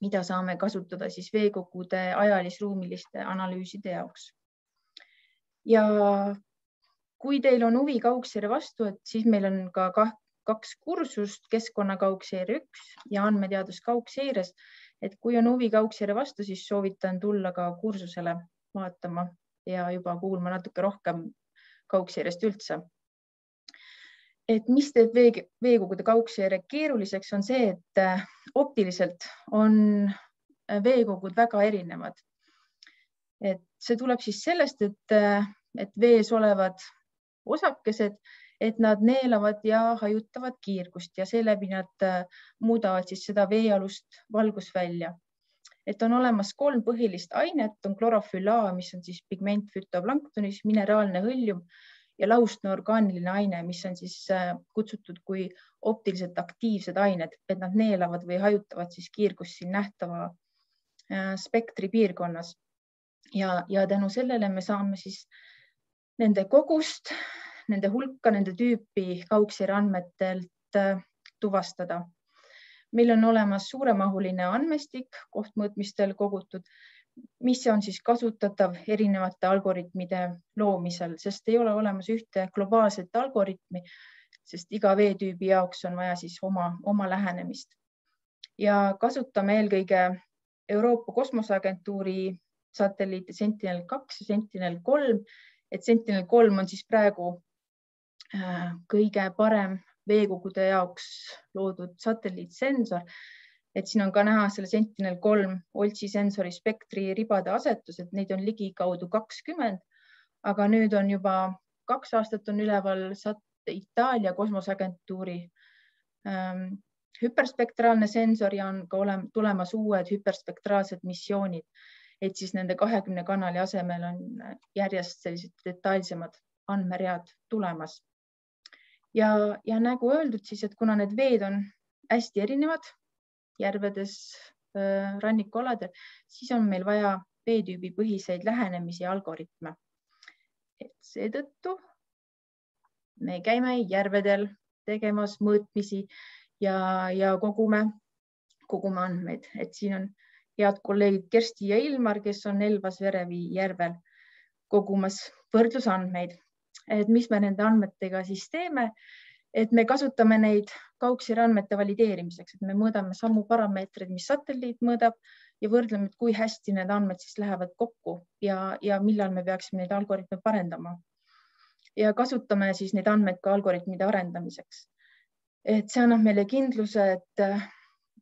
S7: mida saame kasutada siis veekogude ajalis-ruumiliste analüüside jaoks. Ja kui teil on huvi kaugseire vastu, et siis meil on ka 2 kursust, keskkonnakaugseire 1 ja andmeteadus kaugseires. Et kui on huvi kaugseire vastu, siis soovitan tulla ka kursusele vaatama ja juba kuulma natuke rohkem kaugseirest üldse. Et mis teeb veekogude kaugseire keeruliseks on see, et optiliselt on veekogud väga erinevad. Et see tuleb siis sellest, et vees olevad osakesed, et nad neelavad ja hajutavad kiirgust ja seeläbi nad muudavad siis seda veealust valgusvälja. Et on olemas 3 põhilist ainet, on klorofüll A, mis on siis pigment fütoplanktonis, mineraalne hõljum ja laustne orgaaniline aine, mis on siis kutsutud kui optiliselt aktiivsed ained, et nad neelavad või hajutavad siis kiirgust siin nähtava spektri piirkonnas. Ja tänu sellele me saame siis nende kogust, nende hulka, nende tüüpi kaugseire andmetelt tuvastada. Meil on olemas suuremahuline andmestik kohtmõõtmistel kogutud, mis on siis kasutatav erinevate algoritmide loomisel, sest ei ole olemas ühte globaalset algoritmi, sest iga veetüübi jaoks on vaja siis oma lähenemist. Ja kasutame eelkõige Euroopa Kosmoseagentuuri satelliite Sentinel-2 ja Sentinel-3, et Sentinel-3 on siis praegu kõige parem veekogude jaoks loodud satelliitsensor. Et siin on ka näha selle Sentinel-3 Oltsi sensori spektri ribade asetus, et neid on ligikaudu 20, aga nüüd on juba 2 aastat on üleval Itaalia Kosmoseagentuuri hüperspektraalne sensor ja on ka tulemas uued hüperspektraalsed missioonid, et siis nende 20 kanali asemel on järjest sellised detailsemad andmeread tulemas. Ja nagu öeldud siis, et kuna need veed on hästi erinevad järvedes, rannikualadel, siis on meil vaja veetüübi põhiseid lähenemisi ja algoritme. Et seetõttu me käime järvedel tegemas mõõtmisi ja kogume andmeid. Et siin on head kolleegid Kersti ja Ilmar, kes on Elvas-Verevi järvel kogumas võrdlusandmeid. Et mis me nende andmetega siis teeme, et me kasutame neid kaugseireandmete valideerimiseks, et me mõõdame samu parameetreid, mis satelliit mõõdab ja võrdleme, et kui hästi need andmed siis lähevad kokku ja millal me peaksime neid algoritme parendama. Ja kasutame siis neid andmeid ka algoritmide arendamiseks. Et see annab meile kindluse,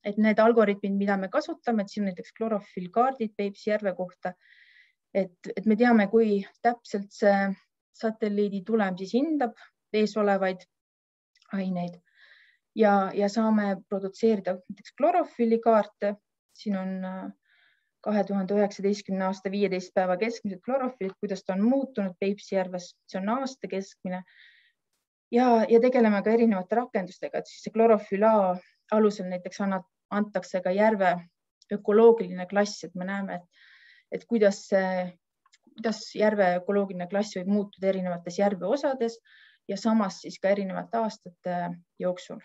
S7: et need algoritmid, mida me kasutame, et siin on näiteks klorofillkaardid Peipsi järve kohta, et me teame, kui täpselt see satelliidi tulem siis hindab vees olevaid aineid ja saame produtseerida näiteks klorofillikaarte. Siin on 2019. aasta 15 päeva keskmised klorofillid, kuidas ta on muutunud Peipsi järves, see on aasta keskmine ja tegeleme ka erinevate rakendustega, et siis see klorofill A alusel näiteks antakse ka järve ökoloogiline klass, et me näeme, et kuidas järve ökoloogiline klass võib muutuda erinevates järve osades ja samas siis ka erinevate aastate jooksul.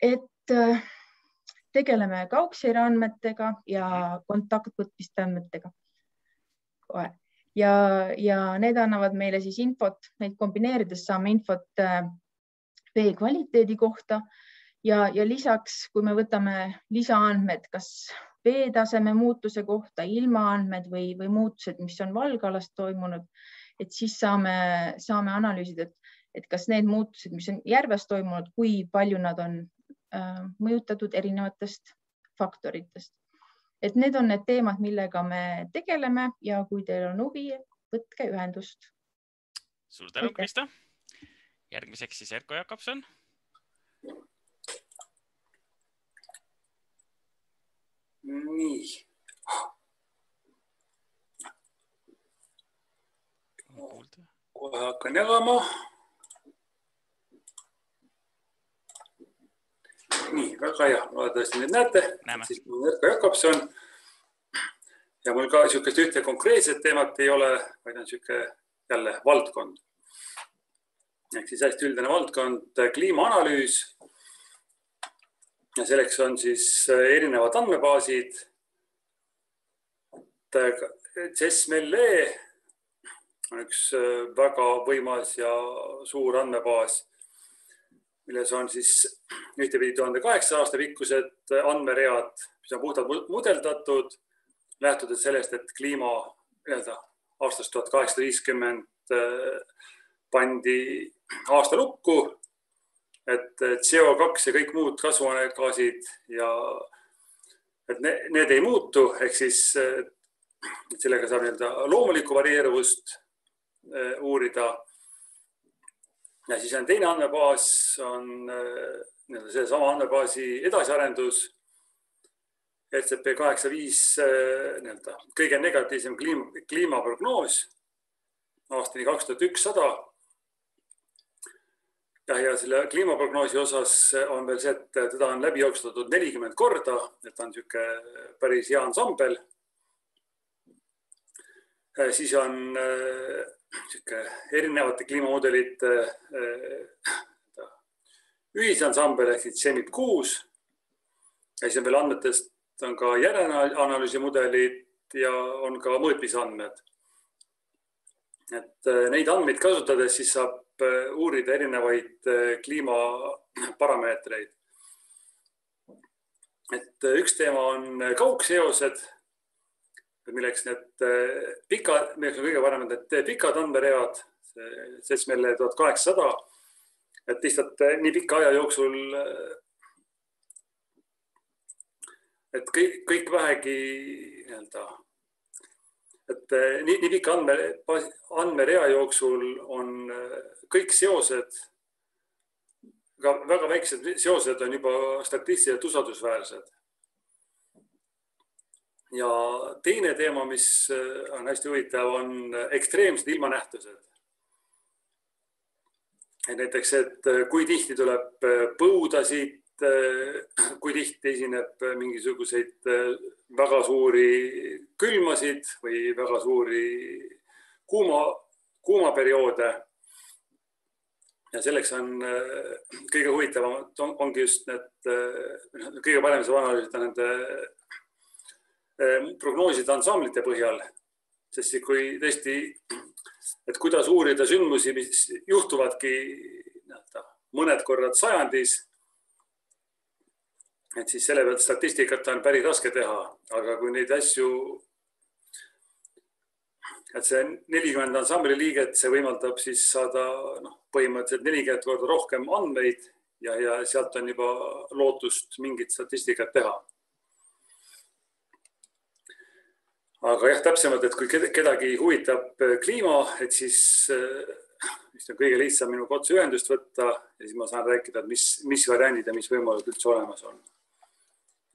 S7: Et tegeleme kaugseireandmetega ja kontaktvõtmiste andmetega. Ja need annavad meile siis infot, neid kombineerides saame infot vee kvaliteedi kohta ja lisaks, kui me võtame lisaandmed, kas veetaseme muutuse kohta, ilmaandmed või muutused, mis on valgalas toimunud, et siis saame analüüsida, et kas need muutused, mis on järves toimunud, kui palju nad on mõjutatud erinevatest faktoritest. Et need on need teemad, millega me tegeleme ja kui teil on huvi, võtke ühendust.
S1: Suur tänu, Krista. Järgmiseks siis Erko Jakobson.
S8: Nii. Kohe hakkan jagama. Nii, väga hea. Loodetavasti nüüd näete. Siis mul on Erko Jakobson. Ja mul ka niisugust ühte konkreetset teemat ei ole, vaid on niisugune jälle valdkond. Ehk siis hästi üldine valdkond, kliimaanalüüs. Ja selleks on siis erinevad andmebaasid. CESMLE on üks väga võimas ja suur andmebaas, milles on siis ühtepidi 2008 aasta pikkused andmeread, mis on puhtalt mudeldatud, lähtudes sellest, et kliima aastast 1850 pandi aasta lukku, et CO2 ja kõik muud kasvuhoonegaasid ja et need ei muutu, ehk siis sellega saab loomulikku varieeruvust uurida. Ja siis on teine andmebaas, on sellesama andmebaasi edasiarendus, RCP85 kõige negatiivsem kliimaprognoos aastani 2100. Ja selle kliimaprognoosi osas on veel see, et teda on läbi jooksustatud 40 korda, et on niisugune päris hea ansambel. Siis on erinevate kliimamudelite ühisansambel ehk CEMIP 6. Ja siis on veel andmetest on ka järeleanalüüsi mudelid ja on ka mõõtmisandmed. Et neid andmeid kasutades siis saab uurida erinevaid kliimaparameetreid. Et üks teema on kaugseosed, milleks need milleks on kõige parem need pikad andmeread, 7800, et lihtsalt nii pika aja jooksul, et kõik vähegi et nii pika andmerea jooksul on kõik seosed, ka väga väiksed seosed on juba statistiliselt usaldusväärsed. Ja teine teema, mis on hästi huvitav, on ekstreemsed ilmanähtused. Näiteks, et kui tihti tuleb põudasid, kui tihti esineb mingisuguseid väga suuri külmasid või väga suuri kuumaperioode. Ja selleks on kõige huvitavam, ongi just need, kõige parem saab analüüsida nende prognooside ansamblite põhjal, sest kui tõesti, et kuidas uurida sündmusi, mis juhtuvadki mõned korrad sajandis, et siis selle pealt statistikat on päris raske teha, aga kui neid asju, et see 40 ansambli liiget, see võimaldab siis saada põhimõtteliselt 40 korda rohkem andmeid ja sealt on juba lootust mingit statistikat teha. Aga jah, täpsemalt, et kui kedagi huvitab kliima, et siis on kõige lihtsam minuga otse ühendust võtta ja siis ma saan rääkida, et mis variandid ja mis võimalused üldse olemas on.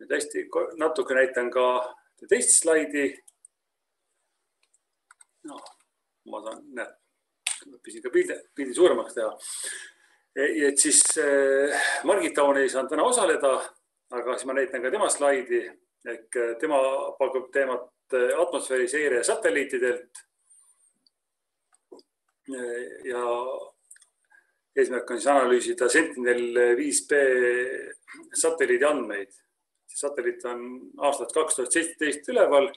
S8: Nüüd hästi natuke näitan ka teist slaidi. No, ma saan, õppisin ka pildi suuremaks teha. Et siis Margit Taun ei saanud täna osaleda, aga siis ma näitan ka tema slaidi. Ehk tema pakub teemat atmosfääri seire satelliitidelt. Ja eesmärk on siis analüüsida Sentinel-5B satelliidi andmeid. Satelliit on aastat 2017 üleval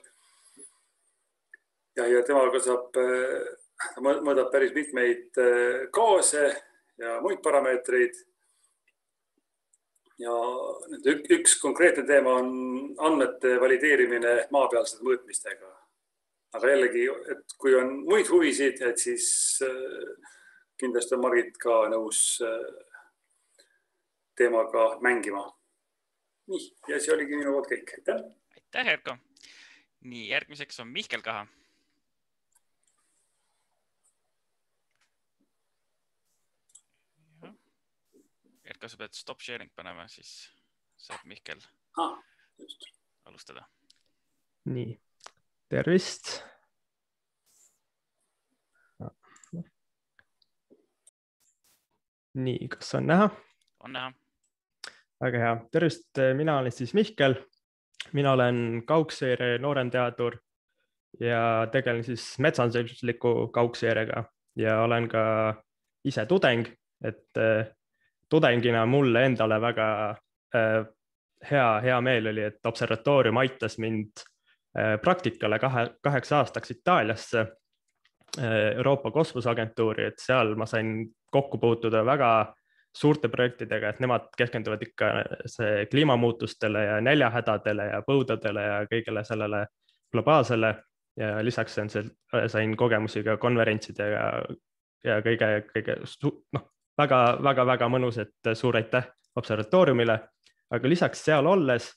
S8: ja temaga saab mõõdab päris mitmeid gaase ja muid parameetreid. Ja üks konkreetne teema on andmete valideerimine maapealsete mõõtmistega. Aga jällegi, et kui on muid huvisid, et siis kindlasti on Margit ka nõus teemaga mängima. Nii, ja see oligi minu poolt kõik. Aitäh!
S1: Aitäh, Erko! Nii, järgmiseks on Mihkel Kaha. Erko, sa pead stop sharing panema, siis saab Mihkel alustada.
S9: Nii, tervist! Nii, kas on näha?
S1: On näha.
S9: Väga hea. Tervist, mina olen siis Mihkel. Mina olen kaugseire nooremteadur ja tegelen siis metsandusliku kaugseirega ja olen ka ise tudeng, et tudengina mulle endale väga hea meel oli, et observatoorium aitas mind praktikale 8 aastaks Itaaliasse Euroopa kosmoseagentuuri, et seal ma sain kokku puutuda väga suurte projektidega, et nemad keskenduvad ikka kliimamuutustele ja näljahädadele ja põudadele ja kõigele sellele globaalsele ja lisaks sain kogemusi ka konverentsidega ja väga mõnus, et suur aitäh observatooriumile, aga lisaks seal olles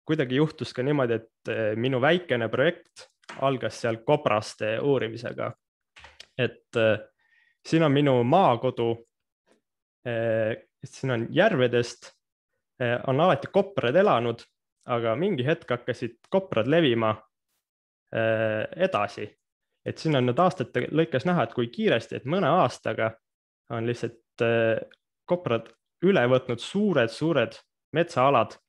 S9: kuidagi juhtus ka niimoodi, et minu väikene projekt algas seal kobraste uurimisega. Et siin on minu maakodu, siin on järvedest, on alati koprad elanud, aga mingi hetk hakkasid koprad levima edasi. Et siin on need aastate lõikes näha, et kui kiiresti, et mõne aastaga on lihtsalt koprad üle võtnud suured metsaalad.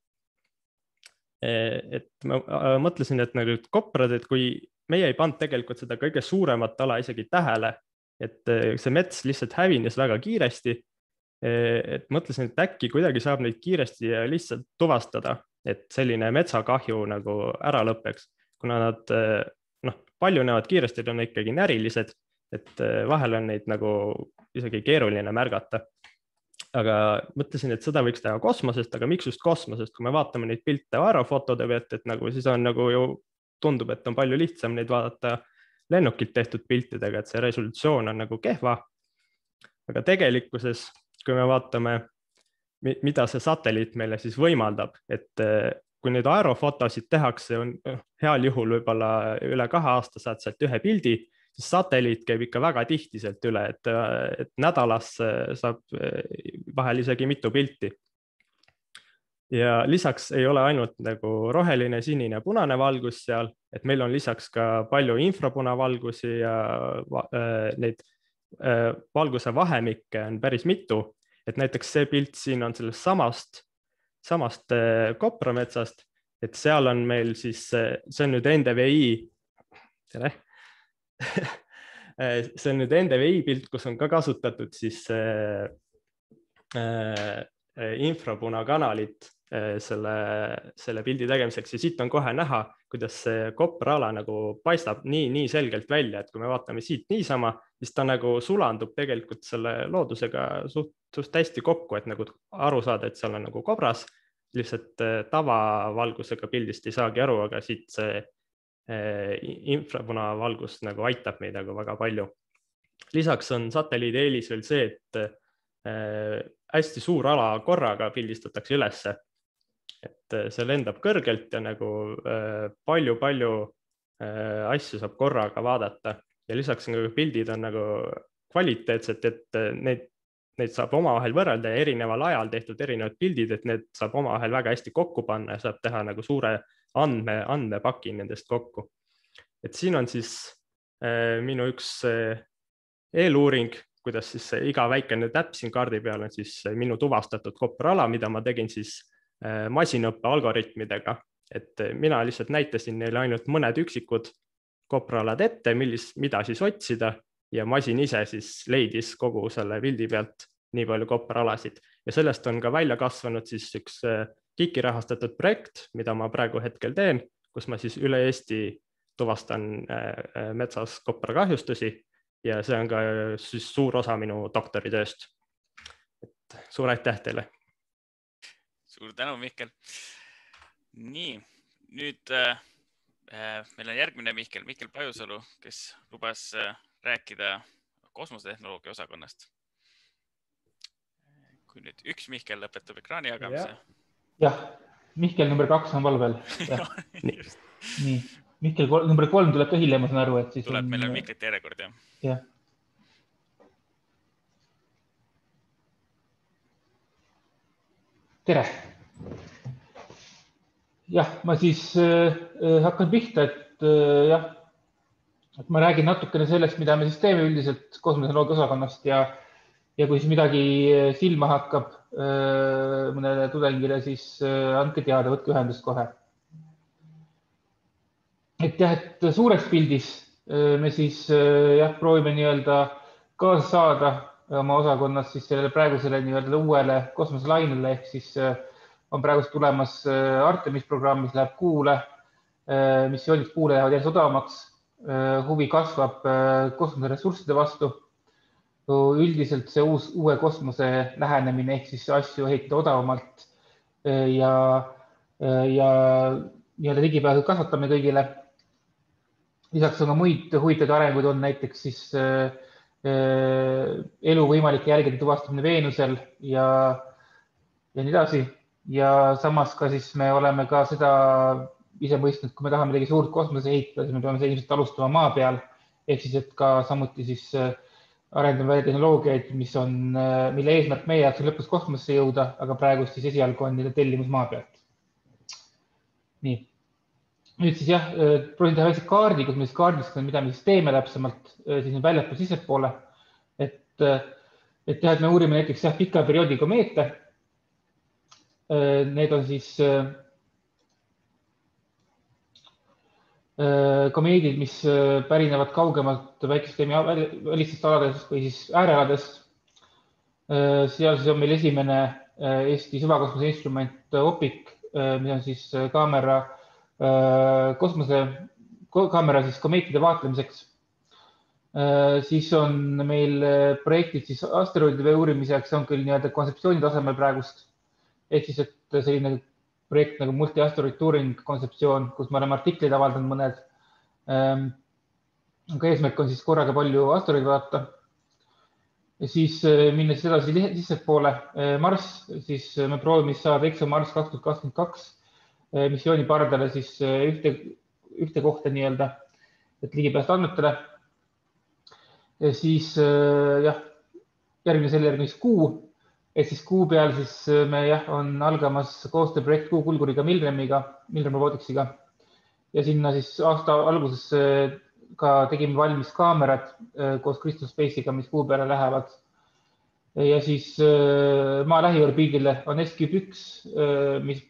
S9: Et ma mõtlesin, et koprad, et kui meie ei pannud tegelikult seda kõige suuremat ala isegi tähele, et see mets lihtsalt hävines väga kiiresti, et mõtlesin, et äkki kuidagi saab neid kiiresti ja lihtsalt tuvastada. et selline metsakahju nagu ära lõpeks, kuna nad paljunevad kiiresti, on ikkagi närilised, et vahel on neid nagu isegi keeruline märgata. Aga mõtlesin, et seda võiks teha kosmosest, aga miks just kosmosest, kui me vaatame neid pilte aerofotode pealt, et nagu siis on nagu ju tundub, et on palju lihtsam neid vaadata lennukilt tehtud piltidega, et see resolutsioon on nagu kehva. Aga tegelikkuses, kui me vaatame, mida see satelliit meile siis võimaldab, et kui neid aerofotosid tehakse, on heal juhul võib-olla üle 2 aasta saad sealt ühe pildi, siis satelliit käib ikka väga tihti sealt üle, et nädalas saab vahel isegi mitu pilti. Ja lisaks ei ole ainult nagu roheline, sinine, punane valgus seal, et meil on lisaks ka palju infrapunavalgusi ja neid valguse vahemikke on päris mitu, et näiteks see pilt siin on sellest samast koprametsast, et seal on meil siis, see on nüüd NDVI, see on nüüd NDVI pilt, kus on ka kasutatud siis infrapunakanalit selle pildi tegemiseks ja siit on kohe näha, kuidas see koprala nagu paistab nii selgelt välja, et kui me vaatame siit niisama, siis ta nagu sulandub tegelikult selle loodusega suht hästi kokku, et nagu aru saada, et seal on nagu kobras, lihtsalt tavavalgusega pildist ei saagi aru, aga siit see infrapunavalgus nagu aitab meid nagu väga palju. Lisaks on satelliidi eelis veel see, et hästi suur ala korraga pildistatakse ülesse. Et see lendab kõrgelt ja nagu palju asju saab korraga vaadata ja lisaks pildid on nagu kvaliteetsed, et neid saab omavahel võrrelda ja erineval ajal tehtud erinevad pildid, et need saab omavahel väga hästi kokku panna ja saab teha nagu suure andmepaki nendest kokku. Et siin on siis minu üks eeluuring, kuidas siis iga väikene täpp siin kaardi peal on siis minu tuvastatud koprala, mida ma tegin siis masinõppe algoritmidega. Et mina lihtsalt näitasin neile ainult mõned üksikud kopralad ette, mida siis otsida ja masin ise siis leidis kogu selle pildi pealt nii palju kopralasid. Ja sellest on ka välja kasvanud siis üks KIK-i rahastatud projekt, mida ma praegu hetkel teen, kus ma siis üle Eesti tuvastan metsas koprakahjustusi ja see on ka siis suur osa minu doktoritööst. Et suur aitäh teile!
S1: Suur tänu, Mihkel! Nii, nüüd meil on järgmine Mihkel Pajusalu, kes lubas rääkida kosmosetehnoloogia osakonnast. Kui nüüd üks Mihkel lõpetab ekraani jagamise.
S10: Jah, Mihkel number 2 on valvel. Nii, Mihkel number 3 tuleb ka hiljem, ma saan aru, et siis
S1: tuleb, meil on Mihklite järjekord, jah.
S10: Jah. Tere! Jah, ma siis hakkan pihta, et ma räägin natukene sellest, mida me siis teeme üldiselt kosmosetehnoloogia osakonnast ja kui siis midagi silma hakkab mõnele tudengile, siis andke teada, võtke ühendust kohe. Et jah, et suures pildis me siis proovime nii-öelda kaasa saada oma osakonnas siis sellele praegusele nii-öelda uuele kosmoselainele, ehk siis on praegust tulemas Artemis programm, mis läheb Kuule, missioonid Kuule lähevad järjest odavamaks, huvi kasvab kosmoseressursside vastu. Üldiselt see uue kosmose lähenemine ehk siis asju ehitada odavamalt ja nii-öelda ligipääsu kasvatame kõigile. Lisaks on ka muid huvitavaid arenguid on näiteks siis elu võimalike jälgede tuvastamine Veenusel ja nii edasi. Ja samas ka siis me oleme ka seda ise mõistnud, kui me tahame midagi suurt kosmose ehitada, siis me peame see ilmselt alustama maa peal. Ehk siis, et ka samuti siis arendame välja tehnoloogiaid, mille eesmärk meie jaoks on lõpus kosmosesse jõuda, aga praegu siis esialgu on tellimus maa pealt. Nii. Nüüd siis jah, proovin teha väikse kaardi, kus me siis kaardistan, mida me siis teeme täpsemalt, siis väljapoole sissepoole. Et me uurime näiteks pika perioodi komeete. Need on siis komeedid, mis pärinevad kaugemalt väikesüsteemi välistest aladest või siis äärealadest. Seal siis on meil esimene Eesti süvakosmose instrument OPIC mis on siis kaamera siis komeetide vaatlemiseks. Siis on meil projektid siis asteroidide uurimiseks, on küll nii-öelda kontseptsiooni tasemel praegust, ehk siis, et selline projekt nagu multi-asteroid touring kontseptsioon, kus me oleme artikleid avaldanud mõned. Aga eesmärk on siis korraga palju asteroide vaadata. Ja siis minnes edasi sissepoole Marss, siis me proovime saada ExoMars 2022 missiooni pardale siis ühte kohta nii-öelda, et ligipääs andmetele. Ja siis järgmine kuu, et siis kuu peal siis me on algamas koostööprojekt Kuu-kulguriga Milremiga, Milrem Roboticsiga. Ja sinna siis aasta alguses ka tegime valmis kaamerad koos Crystal Space'iga, mis kuu peale lähevad. Ja siis maa lähiorbiidile on S-Cube 1, mis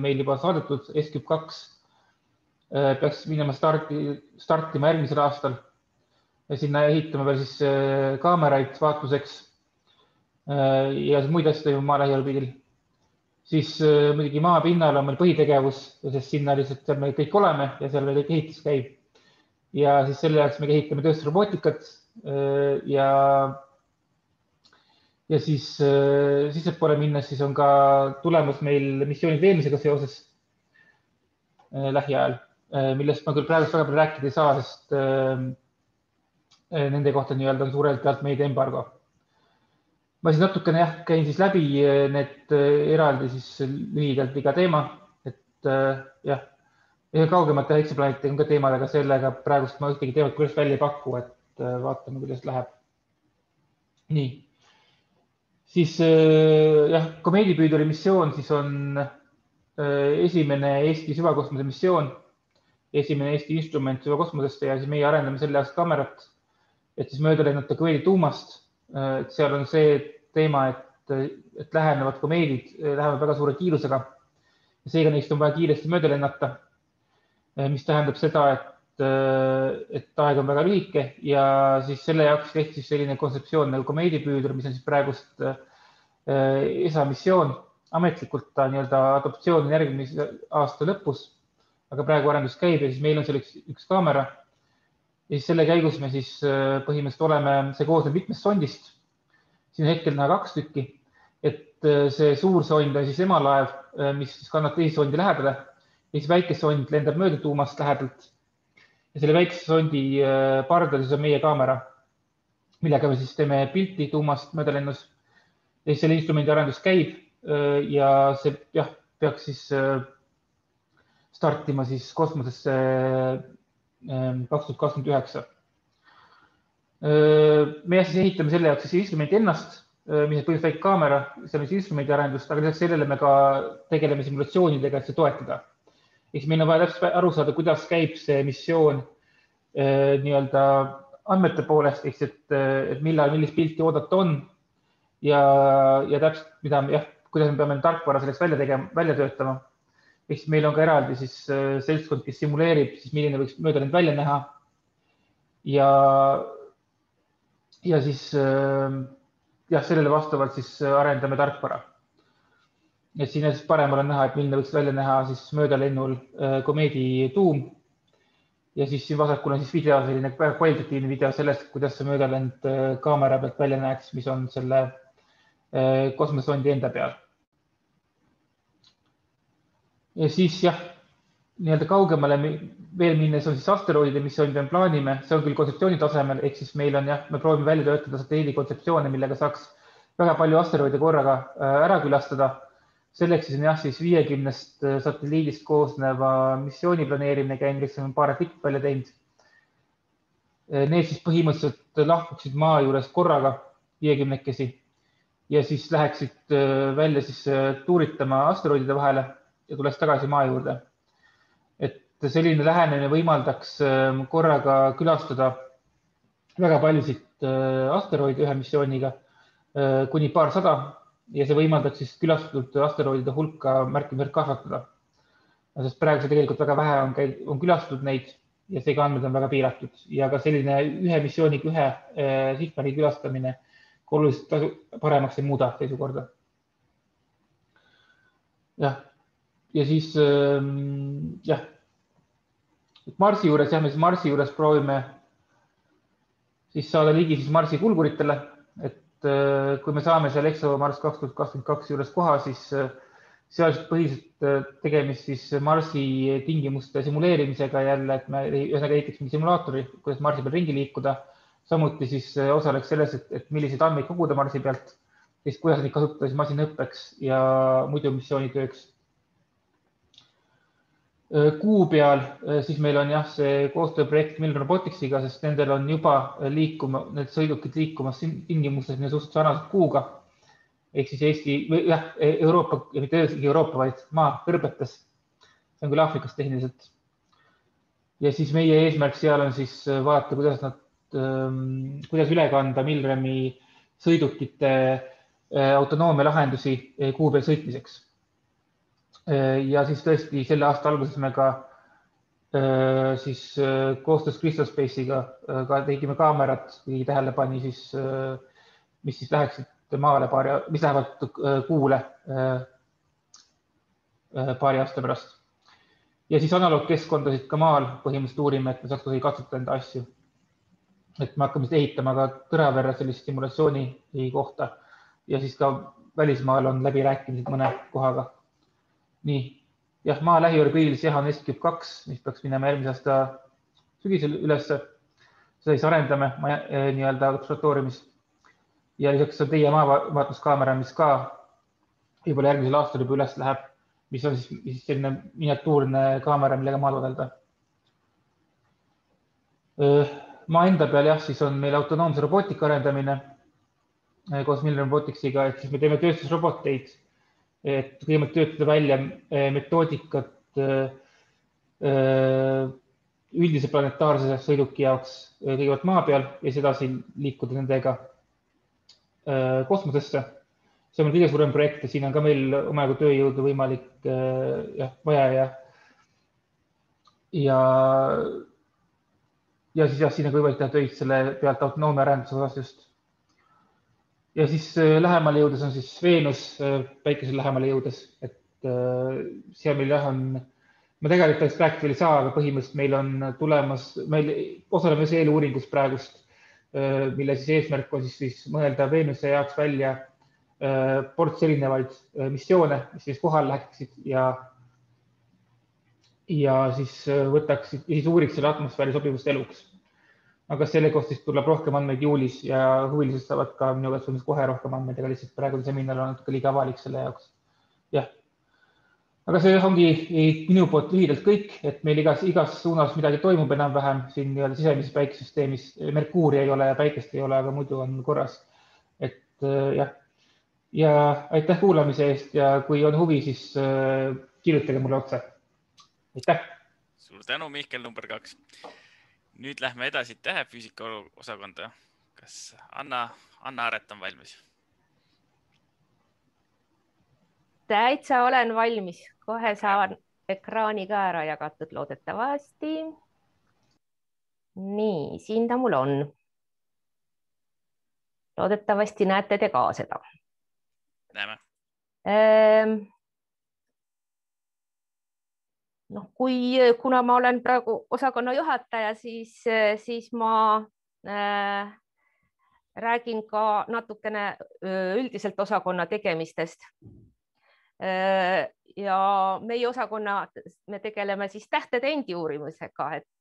S10: meil juba saadetud, S-Cube 2 peaks minema startima järgmisel aastal. Ja sinna ehitame veel siis kaameraid vaatluseks ja muid asju toimub maa lähiorbiidil. Siis muidugi maa pinnal on meil põhitegevus, sest sinna lihtsalt seal me kõik oleme ja seal veel kõik ehitus käib. Ja siis selle jaoks me ehitame tööstusrobootikat ja siis sissepoole minnes siis on ka tulemas meil missioonid Veenusega seoses lähiajal, millest ma küll praegu väga palju rääkida ei saa, sest nende kohta nii-öelda on suurelt pealt meid embargo. Ma siis natukene käin siis läbi need eraldi siis lühidalt iga teema, et kaugemalt teha eksoplaneetidega on ka teemad, aga sellega praegust ma ühtegi teemat kuidas välja ei paku, et vaatame, kuidas läheb. Nii. Siis komeedipüüduri missioon siis on esimene Eesti süvakosmose missioon, esimene Eesti instrument süvakosmosesse ja siis meie arendame selle jaoks kaamerat, et siis mööda lennata komeedi tuumast. Seal on see teema, et lähenevad komeedid lähevad väga suure kiirusega ja seega neist on vaja kiiresti mööda lennata. Mis tähendab seda, et aeg on väga lühike ja siis selle jaoks tehti selline kontseptsioon nagu komeedipüüdur, mis on siis praegust ESA missioon. Ametlikult ta nii-öelda adoptsioon järgmise aasta lõpus, aga praegu arendus käib ja siis meil on selleks üks kaamera. Ja siis selle käigus me siis põhimõtteliselt oleme, see koosneb mitmest sondist. Siin on hetkel näha 2 tükki, et see suur sond on siis emalaev, mis siis kannab teisi sondi lähedale. Ja siis väike sond lendab mööda tuumast lähedalt ja selle väikse sondi pardal siis on meie kaamera, millega me siis teeme pilti tuumast möödalennus. Ja siis selle instrumendi arendus käib ja see peaks siis startima siis kosmosesse 2029. Me siis ehitame selle jaoks siis instrumenti ennast, mis on põhimõtteliselt väike kaamera, see on siis instrumendi arendust, aga lisaks sellele me ka tegeleme simulatsioonidega, et see toetada. Ehk meil on vaja täpselt aru saada, kuidas käib see missioon nii-öelda andmete poolest, et millist pilti oodata on ja täpselt, kuidas me peame tarkvara selleks välja töötama. Ehk meil on ka eraldi siis seltskond, kes simuleerib, siis milline võiks mööda neid välja näha ja siis sellele vastavalt siis arendame tarkvara. Ja siin paremal on näha, et milline võiks välja näha siis möödalennul komeedi tuum ja siis siin vasakul on siis video, selline kvalitatiivne video sellest, kuidas see möödalend kaamera pealt välja näeks, mis on selle kosmosondi enda peal. Ja siis nii-öelda kaugemale veel minnes on siis asteroide, mis me plaanime, see on küll kontseptsiooni tasemel, ehk siis meil on me proovime välja töötada satelliidi kontseptsioone, millega saaks väga palju asteroide korraga ära külastada. Selleks siis on siis 50 satelliidist koosneva missiooni planeerimine käinud, kes on paar artiklit välja teinud. Need siis põhimõtteliselt lahkuksid maa juures korraga 50-kesi ja siis läheksid välja siis tuuritama asteroidide vahele ja tuleks tagasi maa juurde. Et selline lähenemine võimaldaks korraga külastada väga paljusid asteroide ühe missiooniga, kuni paarsada. Ja see võimaldaks siis külastatud asteroidide hulka märkimisväärselt kasvatada. Sest praegu tegelikult väga vähe on külastatud neid ja seega andmed on väga piiratud. Ja ka selline ühe missiooniga ühe sihtmärgi külastamine oluliselt paremaks ei muuda seisukorda. ja siis jah, Marsi juures, jah, me siis Marsi juures proovime siis saada ligi siis Marsi kulguritele, et kui me saame seal ExoMars 2022 juures koha, siis sealselt põhiliselt tegemist siis Marsi tingimuste simuleerimisega jälle, et me ühesõnaga ehitaks mingi simulaatori, kuidas Marsi peal ringi liikuda. Samuti siis osaleks selles, et milliseid andmeid koguda Marsi pealt, siis kuidas neid kasutada siis masinaõppeks ja muidu missioonitööks. Kuu peal siis meil on jah see koostööprojekt Milrem Roboticsiga, sest nendel on juba need sõidukid liikumas tingimustes, mis on suhteliselt sarnased Kuuga. Ehk siis Eesti, jah, Euroopa, ja mitte Euroopa, vaid maa kõrbetes. See on küll Aafrikas tehniliselt. Ja siis meie eesmärk seal on siis vaadata, kuidas üle kanda Milremi sõidukite autonoomia lahendusi Kuu peal sõitmiseks. Ja siis tõesti selle aasta alguses me ka siis koostöös Crystal Space'iga tegime kaamerad, kui tähele pani, mis siis läheksid maale mis lähevad Kuule paari aasta pärast. Ja siis analoogkeskkondasid ka maal põhimõtteliselt uurime, et me saaks katsutada enda asju. Et me hakkame ehitama ka Tõraverre sellist simulatsiooni kohta ja siis ka välismaal on läbirääkimised mõne kohaga. Nii, jah, maa lähiorbiidis on S-Cube 2, mis peaks minema järgmise aasta sügisel ülesse. Seda siis arendame nii-öelda observatooriumis. Ja lisaks on teie maavaatluskaamera, mis ka võib-olla järgmisel aastal juba üles läheb, mis on siis selline miniatuurne kaamera, millega maad vaadelda. Maa enda peal jah, siis on meil autonoomse robotika arendamine koos Milrem Roboticsiga, et siis me teeme tööstusroboteid, et kõigepealt töötada välja metoodikat üldise planetaarse sõiduki jaoks kõigepealt maa peal ja sedasi liikuda nendega kosmosesse. See on kõige suurem projekt ja siin on ka meil omajagu tööjõudu võimalik vaja ja siis jah, siin on võimalik teha töid selle pealt autonoomia arenduse osas just. Ja siis lähemale jõudes on siis Veenus päikesel lähemale jõudes, et seal meil jah on, ma tegelikult rääkida veel ei saa, aga põhimõtteliselt meil on tulemas, meil osaleme eeluuringus praegust, mille siis eesmärk on siis mõelda Veenuse jaoks välja ports erinevaid missioone, mis siis kohal läheksid ja siis võtaksid, siis uuriks selle atmosfääri sobivust eluks. Aga selle kohta siis tuleb rohkem andmeid juulis ja huvilised saavad ka minu käest kohe rohkem andmeid, aga lihtsalt praegu seminar on natuke liiga avalik selle jaoks. Jah. Aga see ongi minu poolt lühidalt kõik, et meil igas suunas midagi toimub enam-vähem siin sisemises päikesüsteemis. Merkuuri ei ole ja päikest ei ole, aga muidu on korras. Et jah. Ja aitäh kuulamise eest ja kui on huvi, siis kirjutage mulle otse. Aitäh!
S1: Suur tänu, Mihkel, number 2. Nüüd lähme edasi tähefüüsika osakonda. Kas Anna Aret on valmis?
S11: Täitsa olen valmis. Kohe saan ekraani ka ära jagatud loodetavasti. Nii, siin ta mul on. Loodetavasti näete te ka seda.
S1: Näeme.
S11: Kuna ma olen praegu osakonna juhataja, siis ma räägin ka natukene üldiselt osakonna tegemistest. Ja meie osakonna me tegeleme siis tähtede endi uurimisega, et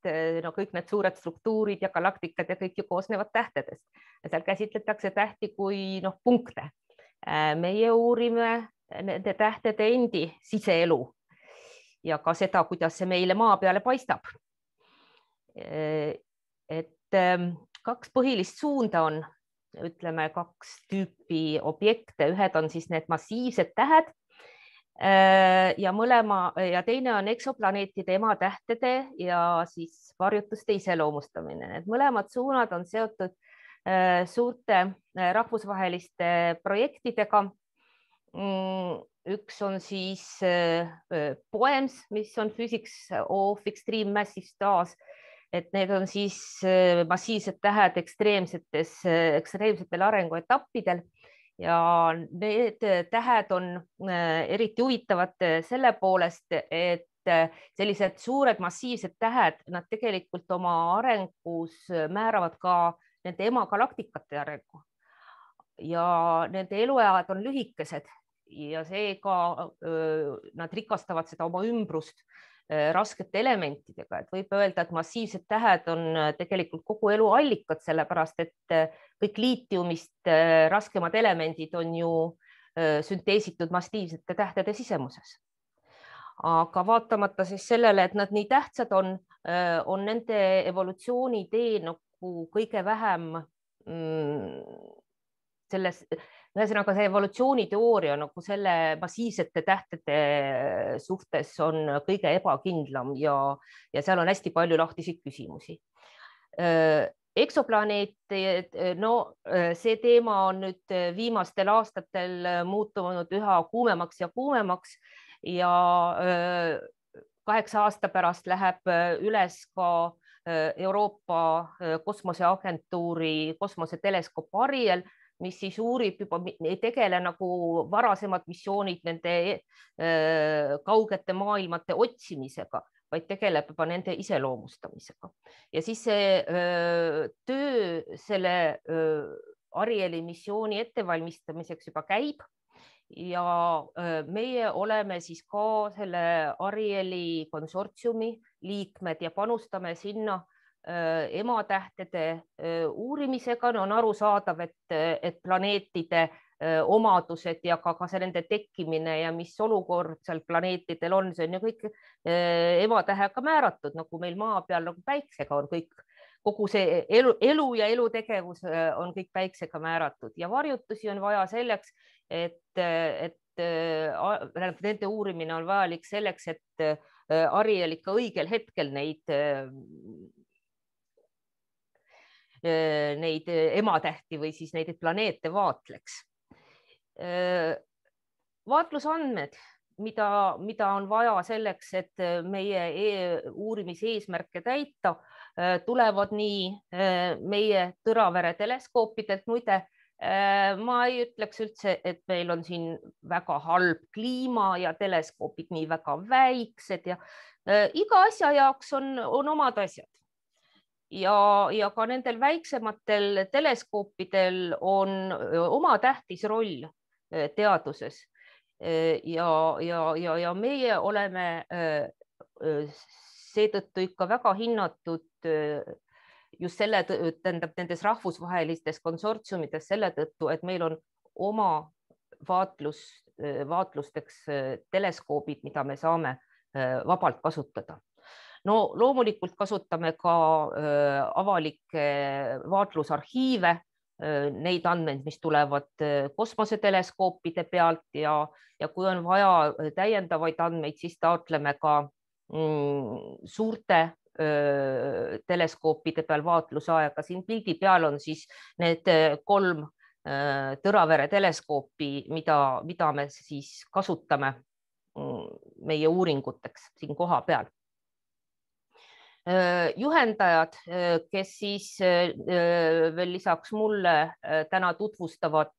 S11: kõik need suured struktuurid ja galaktikad ja kõik ju koosnevad tähtedest. Seal käsitletakse tähti kui punkte. Meie uurime nende tähtede endi siseelu ja ka seda, kuidas see meile maa peale paistab. Et 2 põhilist suunda on, ütleme 2 tüüpi objekte. Ühed on siis need massiivsed tähed ja teine on eksoplaneetide ematähtede ja siis varjutuste iseloomustamine. Need mõlemad suunad on seotud suurte rahvusvaheliste projektidega. Üks on siis POEMS, mis on Physics of Extreme Massive Stars, et need on siis massiivsed tähed ekstreemsetel arenguetappidel ja need tähed on eriti huvitavad selle poolest, et sellised suured massiivsed tähed, nad tegelikult oma arengus määravad ka nende emagalaktikate arengu ja nende eluajad on lühikesed ja seega nad rikastavad seda oma ümbrust raskete elementidega, et võib öelda, et massiivsed tähed on tegelikult kogu elu allikad, sellepärast et kõik liitiumist raskemad elemendid on ju sünteesitud massiivsete tähtede sisemuses. Aga vaatamata siis sellele, et nad nii tähtsad on nende evolutsioonitee nagu kõige vähem selles, ühesõnaga see evolutsiooniteooria nagu selle massiivsete tähtede suhtes on kõige ebakindlam ja seal on hästi palju lahtiseid küsimusi. Eksoplaneet, no see teema on nüüd viimastel aastatel muutunud üha kuumemaks ja kuumemaks ja 8 aasta pärast läheb üles ka Euroopa Kosmoseagentuuri kosmoseteleskoop Ariel, mis siis uurib juba, ei tegele nagu varasemad missioonid nende kaugete maailmate otsimisega, vaid tegeleb juba nende iseloomustamisega. Ja siis see töö selle Arieli missiooni ettevalmistamiseks juba käib ja meie oleme siis ka selle Arieli konsortsiumi liikmed ja panustame sinna ematähtede uurimisega. No on arusaadav, et planeetide omadused ja ka see nende tekkimine ja mis olukord seal planeetidel on, see on ju kõik ematähega määratud, nagu meil maa peal nagu päiksega on kõik, kogu see elu ja elutegevus on kõik päiksega määratud ja varjutusi on vaja selleks, et nende uurimine on vajalik selleks, et Ariel ikka õigel hetkel neid ematähti või siis neid planeete vaatleks. Vaatlusandmed, mida on vaja selleks, et meie uurimise eesmärke täita, tulevad nii meie Tõravere teleskoopidelt. Muide, ma ei ütleks üldse, et meil on siin väga halb kliima ja teleskoopid nii väga väiksed ja iga asja jaoks on omad asjad. Ja ka nendel väiksematel teleskoopidel on oma tähtis roll teaduses ja meie oleme seetõttu ikka väga hinnatud just selle, tähendab nendes rahvusvahelistes konsortsiumides selle tõttu, et meil on oma vaatlusteks teleskoobid, mida me saame vabalt kasutada. No loomulikult kasutame ka avalikke vaatlusarhiive, neid andmeid, mis tulevad kosmoseteleskoopide pealt ja kui on vaja täiendavaid andmeid, siis taotleme ka suurte teleskoopide peal vaatlusaega. Siin pildi peal on siis need 3 Tõravere teleskoopi, mida me siis kasutame meie uuringuteks siin koha peal. Juhendajad, kes siis veel lisaks mulle täna tutvustavad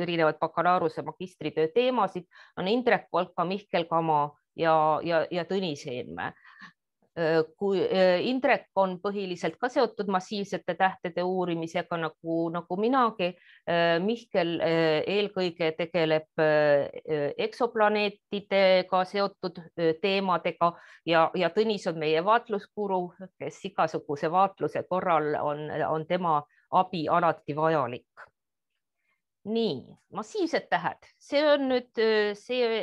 S11: erinevad bakalaureuse magistritöö teemasid, on Indrek Kolka, Mihkel Kama ja Tõnis Eenmäe. Kui Indrek on põhiliselt ka seotud massiivsete tähtede uurimisega nagu minagi, Mihkel eelkõige tegeleb eksoplaneetidega seotud teemadega ja Tõnis on meie vaatluskuru, kes igasuguse vaatluse korral on tema abi alati vajalik. Nii, massiivsed tähed, see on nüüd see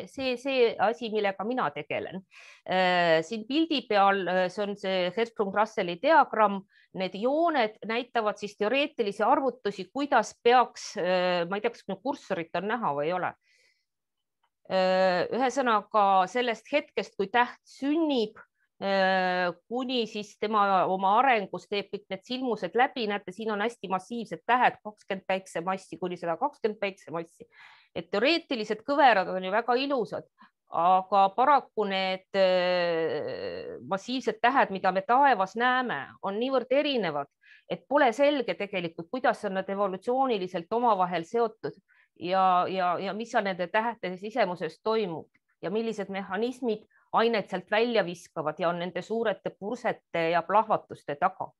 S11: asi, millega mina tegelen. Siin pildi peal see on see Hertzsprung-Russelli diagramm, need jooned näitavad siis teoreetilisi arvutusi, kuidas peaks, ma ei tea, kas kursorit on näha või ei ole. Ühesõnaga sellest hetkest, kui täht sünnib, kuni siis tema oma arengus teeb kõik need silmused läbi, näete, siin on hästi massiivsed tähed, 20 päiksemassi kuni 120 päiksemassi. Et teoreetilised kõverad on ju väga ilusad, aga paraku need massiivsed tähed, mida me taevas näeme, on niivõrd erinevad, et pole selge tegelikult, kuidas on nad evolutsiooniliselt omavahel seotud ja mis seal nende tähtede sisemuses toimub ja millised mehhanismid ainet sealt välja viskavad ja on nende suurete pursete ja plahvatuste taga.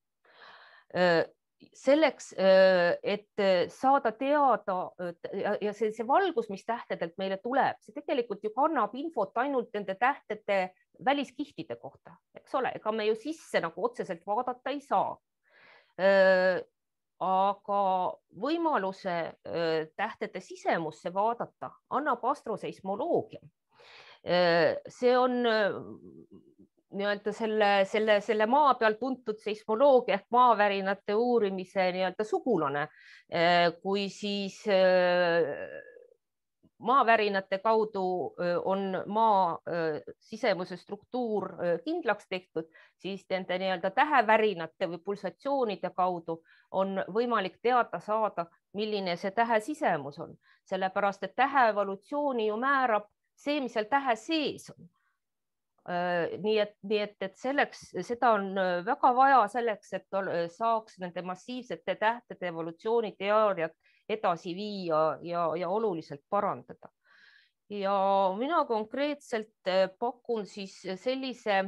S11: Selleks, et saada teada ja see valgus, mis tähtedelt meile tuleb, see tegelikult ju kannab infot ainult nende tähtede väliskihtide kohta, eks ole, ega me ju sisse nagu otseselt vaadata ei saa. Aga võimaluse tähtede sisemusse vaadata annab astroseismoloogia. See on nii-öelda selle maa peal tuntud seismoloogia ehk maavärinate uurimise nii-öelda sugulane, kui siis maavärinate kaudu on maa sisemuse struktuur kindlaks tehtud, siis nende nii-öelda tähevärinate või pulsatsioonide kaudu on võimalik teada saada, milline see tähe sisemus on, sellepärast et tähe evolutsiooni ju määrab see, mis seal tähe sees on. Nii et seda on väga vaja selleks, et saaks nende massiivsete tähtede evolutsiooniteooriat edasi viia ja oluliselt parandada. Ja mina konkreetselt pakun siis sellise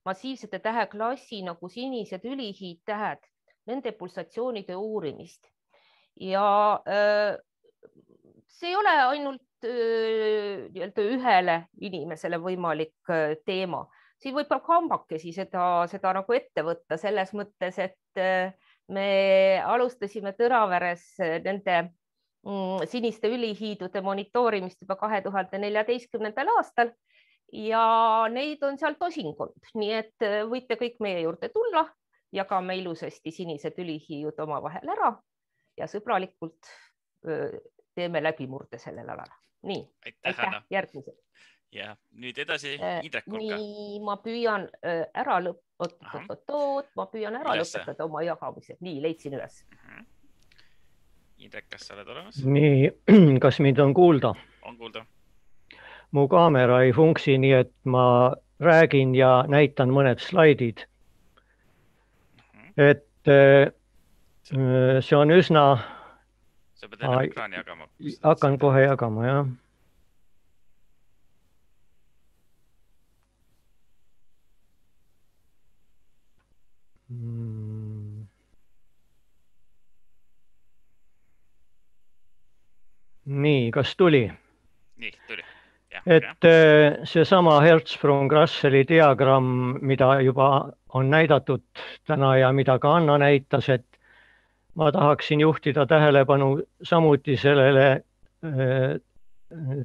S11: massiivsete täheklassi nagu sinised ülihiidtähed, nende pulsatsioonide uurimist. Ja see ei ole ainult ühele inimesele võimalik teema. Siin võib kambakesi seda nagu ette võtta selles mõttes, et me alustasime Tõraveres nende siniste ülihiidude monitoorimist juba 2014. aastal ja neid on seal tosinkond. Nii et võite kõik meie juurde tulla, jagame ilusasti sinised ülihiiud omavahel ära ja sõbralikult teeme läbimurde sellel alal. Nii, aitäh, järgmised.
S1: Ja nüüd edasi Indrek Kulka.
S11: Nii, ma püüan ära lõpetada oma jagamise. Nii, leidsin üles.
S1: Indrek, kas sa oled olemas?
S12: Nii, kas mind on kuulda?
S1: On kuulda.
S12: Mu kaamera ei funksi, nii et ma räägin ja näitan mõned slaidid. Et see on üsna...
S1: Sa pead enne ekraani jagama.
S12: Hakkan kohe jagama, jah. Nii, kas tuli?
S1: Nii, tuli.
S12: Et see sama Hertzsprung-Russelli diagramm, mida juba on näidatud täna ja mida ka Anna näitas, et ma tahaksin juhtida tähelepanu samuti sellele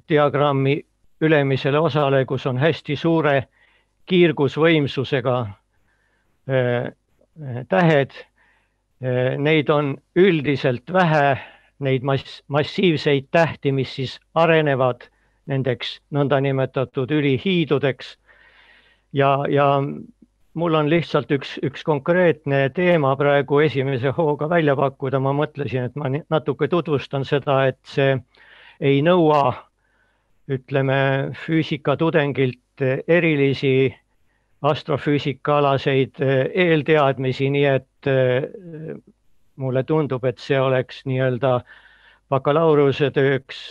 S12: diagrammi ülemisele osale, kus on hästi suure kiirgusvõimsusega tähed. Neid on üldiselt vähe, neid massiivseid tähti, mis siis arenevad nendeks nõndanimetatud ülihiidudeks. Ja mul on lihtsalt üks konkreetne teema praegu esimese hooga välja pakkuda. Ma mõtlesin, et ma natuke tutvustan seda, et see ei nõua, ütleme, füüsikatudengilt erilisi astrofüüsikaalaseid eelteadmisi, nii et mulle tundub, et see oleks nii-öelda bakalaureuse tööks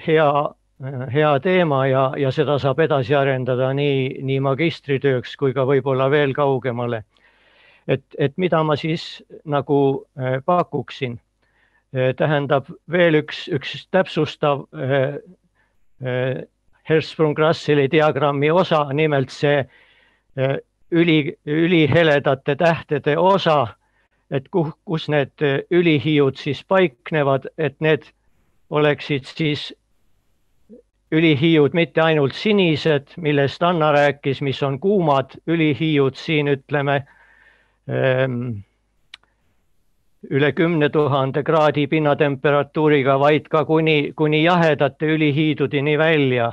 S12: hea teema ja seda saab edasi arendada nii magistritööks kui ka võib-olla veel kaugemale. Et mida ma siis nagu pakuksin? Tähendab veel üks täpsustav Hertzsprung-Russelli diagrammi osa, nimelt see üliheledate tähtede osa, et kus need ülihiiud siis paiknevad, et need oleksid siis ülihiiud mitte ainult sinised, millest Anna rääkis, mis on kuumad ülihiiud siin, ütleme, üle 10 000 kraadi pinnatemperatuuriga, vaid ka kuni jahedate ülihiidudeni välja.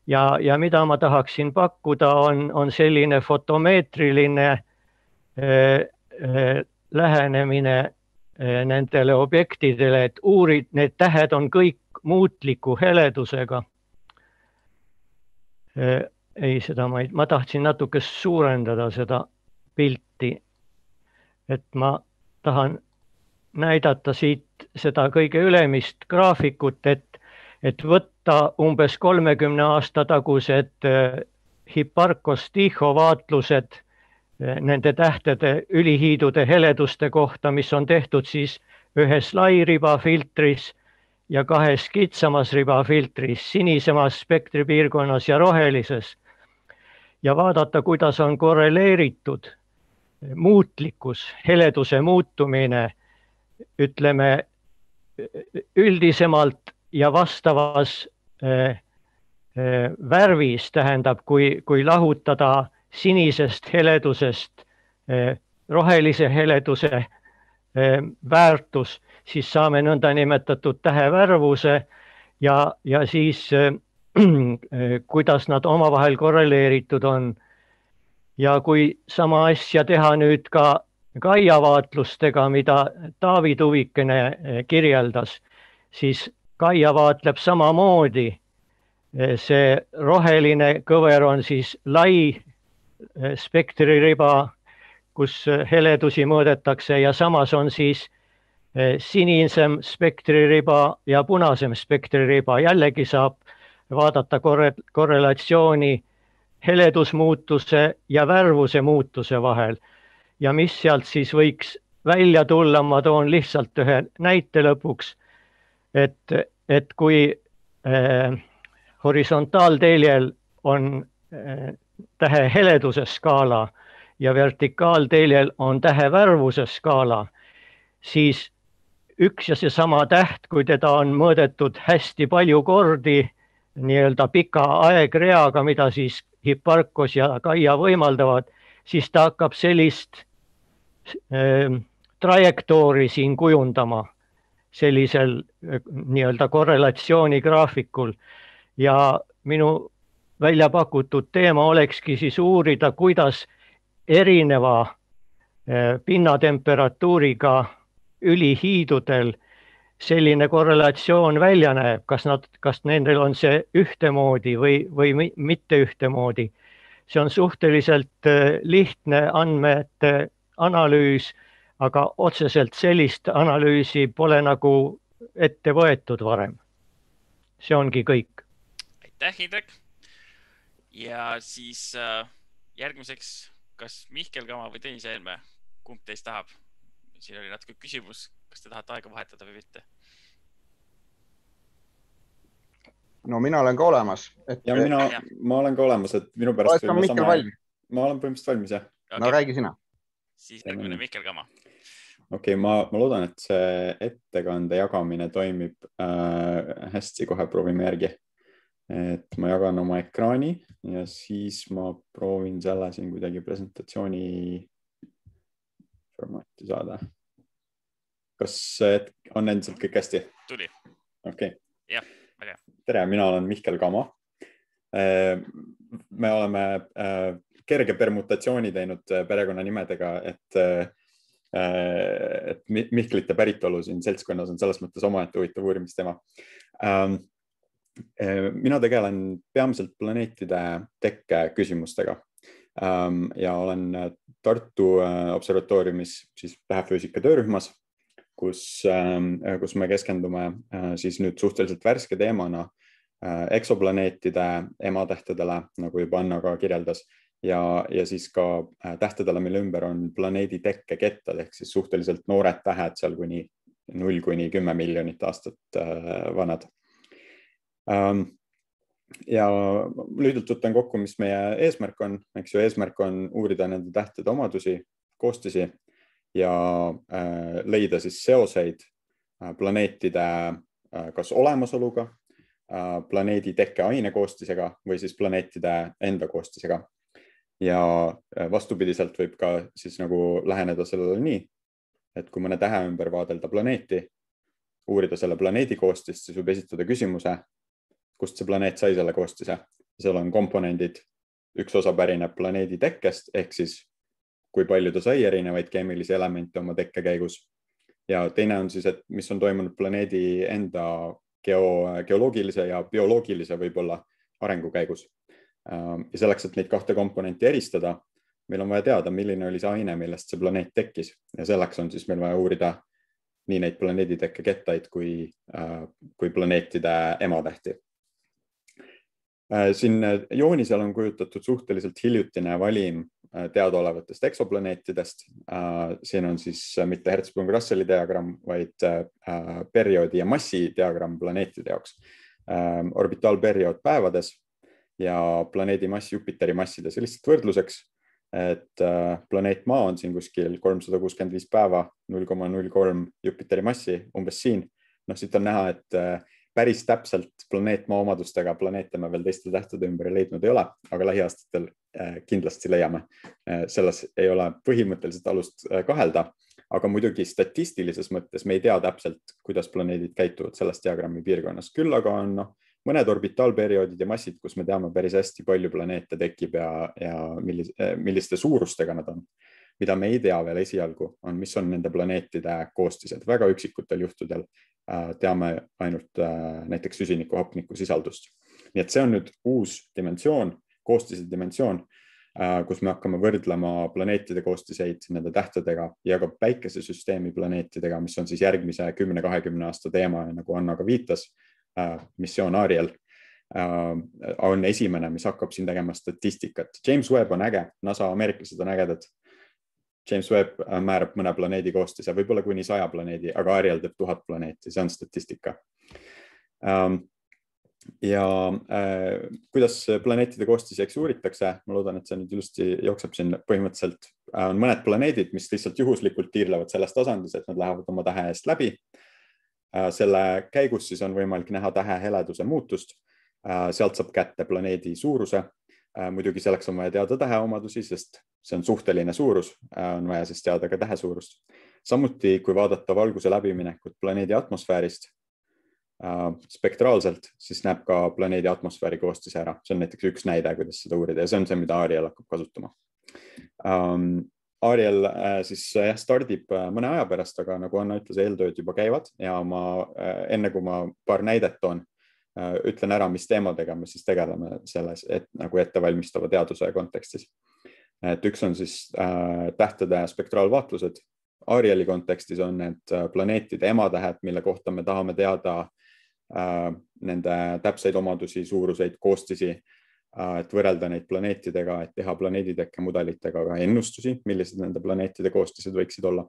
S12: Ja mida ma tahaksin pakkuda, on selline fotomeetriline lähenemine nendele objektidele, et need tähed on kõik muutliku heledusega. ei, seda ma tahtsin natuke suurendada seda pilti, et ma tahan näidata siit seda kõige ülemist graafikut, et võtta umbes 30 aasta tagused Hipparcos-Tycho vaatlused nende tähtede ülihiidude heleduste kohta, mis on tehtud siis ühes lairibafiltris ja kahes kitsamas ribafiltris, sinisemas spektripiirkonnas ja rohelises. Ja vaadata, kuidas on korreleeritud muutlikkus, heleduse muutumine, ütleme üldisemalt ja vastavas värvis, tähendab, kui lahutada sinisest heledusest rohelise heleduse väärtus, siis saame nõnda nimetatud tähevärvuse ja siis kuidas nad omavahel korreleeritud on. Ja kui sama asja teha nüüd ka Gaia vaatlustega, mida Taavi Tuvikene kirjeldas, siis Gaia vaatleb samamoodi. See roheline kõver on siis lai spektririba, kus heledusi mõõdetakse ja samas on siis sinisem spektririba ja punasem spektririba. Jällegi saab vaadata korrelatsiooni heledusmuutuse ja värvuse muutuse vahel. Ja mis sealt siis võiks välja tulla, ma toon lihtsalt ühe näite lõpuks, et kui horisontaalteljel on tähe heleduse skaala ja vertikaalteljel on tähe värvuse skaala, siis üks ja seesama täht, kui teda on mõõdetud hästi palju kordi nii-öelda pika aegreaga, mida siis Hipparcos ja Gaia võimaldavad, siis ta hakkab sellist trajektoori siin kujundama sellisel nii-öelda korrelatsioonigraafikul. Ja minu välja pakutud teema olekski siis uurida, kuidas erineva pinnatemperatuuriga ülihiidudel selline korrelatsioon välja näeb, kas nendel on see ühtemoodi või mitte ühtemoodi. See on suhteliselt lihtne andmete analüüs, aga otseselt sellist analüüsi pole nagu ette võetud varem. See ongi kõik.
S1: Aitäh, Indrek. Ja siis järgmiseks, kas Mihkel Kama või Tõnis Helme, kumb teist tahab? Siin oli natuke küsimus, kas te tahate aega vahetada või mitte?
S13: No mina olen ka olemas.
S14: Ja ma olen ka olemas, et minu pärast...
S13: Ma
S14: olen põhimõtteliselt valmis, jah.
S13: Okay. No räägi sina.
S1: Siis järgmine Mihkel Kama.
S14: Okei, ma loodan, et see ettekande jagamine toimib hästi, kohe proovime järgi. Et ma jagan oma ekraani ja siis ma proovin selle siin kuidagi presentatsiooni formaati saada. Kas on endiselt kõik hästi?
S1: Tuli.
S14: Okei.
S1: Jah, väga.
S14: Tere, mina olen Mihkel Kama. Me oleme kerge permutatsiooni teinud perekonnanimedega, et Mihklite päritolu siin seltskonnas on selles mõttes omaette huvitav uurimistema. Mina tegelen peamiselt planeetide tekke küsimustega ja olen Tartu observatooriumis siis tähefüüsika töörühmas, kus me keskendume siis nüüd suhteliselt värske teemana eksoplaneetide ematähtedele, nagu juba Anna ka kirjeldas, ja siis ka tähtedele, mille ümber on planeedi tekkekettad, ehk siis suhteliselt noored tähed seal kuni 0–10 miljonit aastat vanad. Ja lühidalt võtan kokku, mis meie eesmärk on. Eks ju, eesmärk on uurida nende tähtede omadusi, koostisi ja leida siis seoseid planeetide kas olemasoluga, planeedi tekke ainekoostisega või siis planeetide enda koostisega. Ja vastupidiselt võib ka siis nagu läheneda sellele nii, et kui mõne tähe ümber vaadelda planeeti, uurida selle planeedi koostist, siis võib esitada küsimuse, kust see planeet sai selle koostise. Seal on komponendid, üks osa pärineb planeedi tekkest, ehk siis kui palju ta sai erinevaid keemilisi elemente oma tekke käigus. Ja teine on siis, et mis on toimunud planeedi enda geoloogilise ja bioloogilise võib-olla arengu käigus. Ja selleks, et neid kahte komponenti eristada, meil on vaja teada, milline oli see aine, millest see planeet tekkis. Ja selleks on siis meil vaja uurida nii neid planeeditekke kettaid kui planeetide ematähti. Siin joonisel on kujutatud suhteliselt hiljutine valim teadaolevatest eksoplaneetidest. Siin on siis mitte Hertzsprung-Russelli diagramm, vaid perioodi ja massi diagramm planeetide jaoks. Orbitaalperiood päevades ja planeedi mass Jupiteri massides. Lihtsalt võrdluseks, et planeet Maa on siin kuskil 365 päeva, 0,03 Jupiteri massi, umbes siin. Siit on näha, et päris täpselt planeet Maa omadustega planeete me veel teiste tähtede ümber leidnud ei ole, aga lähiaastatel kindlasti leiame. Selles ei ole põhimõtteliselt alust kahelda, aga muidugi statistilises mõttes me ei tea täpselt, kuidas planeedid käituvad selles diagrammi piirkonnas. Küll aga on mõned orbitaalperioodid ja massid, kus me teame päris hästi palju planeete tekib ja milliste suurustega nad on. Mida me ei tea veel esialgu on, mis on nende planeetide koostised. Väga üksikutel juhtudel teame ainult näiteks süsiniku hapniku sisaldust. Nii et see on nüüd uus dimensioon, koostise dimensioon, kus me hakkame võrdlema planeetide koostiseid nende tähtedega ja ka päikesesüsteemi planeetidega, mis on siis järgmise 10-20 aasta teema, nagu Anna ka viitas. Missioon Ariel on esimene, mis hakkab siin tegema statistikat. James Webb on äge, NASA ameeriklased on ägedad. James Webb määrab mõne planeedi koostise, võib-olla kuni 100 planeedi, aga Ariel teeb 1000 planeeti, see on statistika. Ja kuidas planeetide koostiseks uuritakse, ma loodan, et see nüüd ilusti jookseb siin põhimõtteliselt. On mõned planeedid, mis lihtsalt juhuslikult tiirlevad selles tasandis, et nad lähevad oma tähe eest läbi. Selle käigus siis on võimalik näha tähe heleduse muutust. Sealt saab kätte planeedi suuruse. Muidugi selleks on vaja teada tähe omadusi, sest see on suhteline suurus. On vaja siis teada ka tähe suurust. Samuti, kui vaadata valguse läbiminekut planeedi atmosfäärist spektraalselt, siis näeb ka planeedi atmosfääri koostise ära. See on näiteks üks näide, kuidas seda uurida ja see on see, mida Ariel hakkab kasutama. Ariel siis stardib mõne aja pärast, aga nagu Anna ütles, eeltööd juba käivad ja enne kui ma paar näidet toon, ütlen ära, mis teemadega me siis tegeleme selles nagu ettevalmistava teaduse kontekstis. Et üks on siis tähtede spektraalvaatlused. Arieli kontekstis on need planeetide ematähed, mille kohta me tahame teada nende täpseid omadusi, suuruseid, koostisi, et võrrelda neid planeetidega, et teha planeeditekke mudelitega ka ennustusi, millised nende planeetide koostised võiksid olla.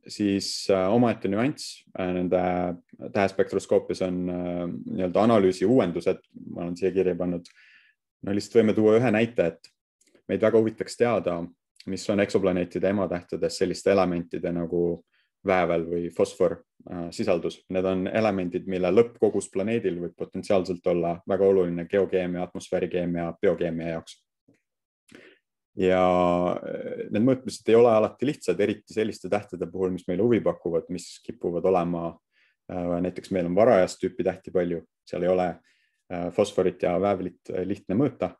S14: Siis omaette nüanss nende tähespektroskoopias on nii-öelda analüüsi uuendused, ma olen siia kirja pannud. No lihtsalt võime tuua ühe näite, et meid väga huvitaks teada, mis on eksoplaneetide ematähtedes selliste elementide nagu väävel või fosfor sisaldus. Need on elemendid, mille lõppkogus planeedil võib potentsiaalselt olla väga oluline geokeemia, atmosfäärikeemia, biokeemia jaoks. Ja need mõõtmised ei ole alati lihtsad, eriti selliste tähtede puhul, mis meile huvi pakuvad, mis kipuvad olema, näiteks meil on varajast tüüpi tähti palju, seal ei ole fosforit ja väävlit lihtne mõõta.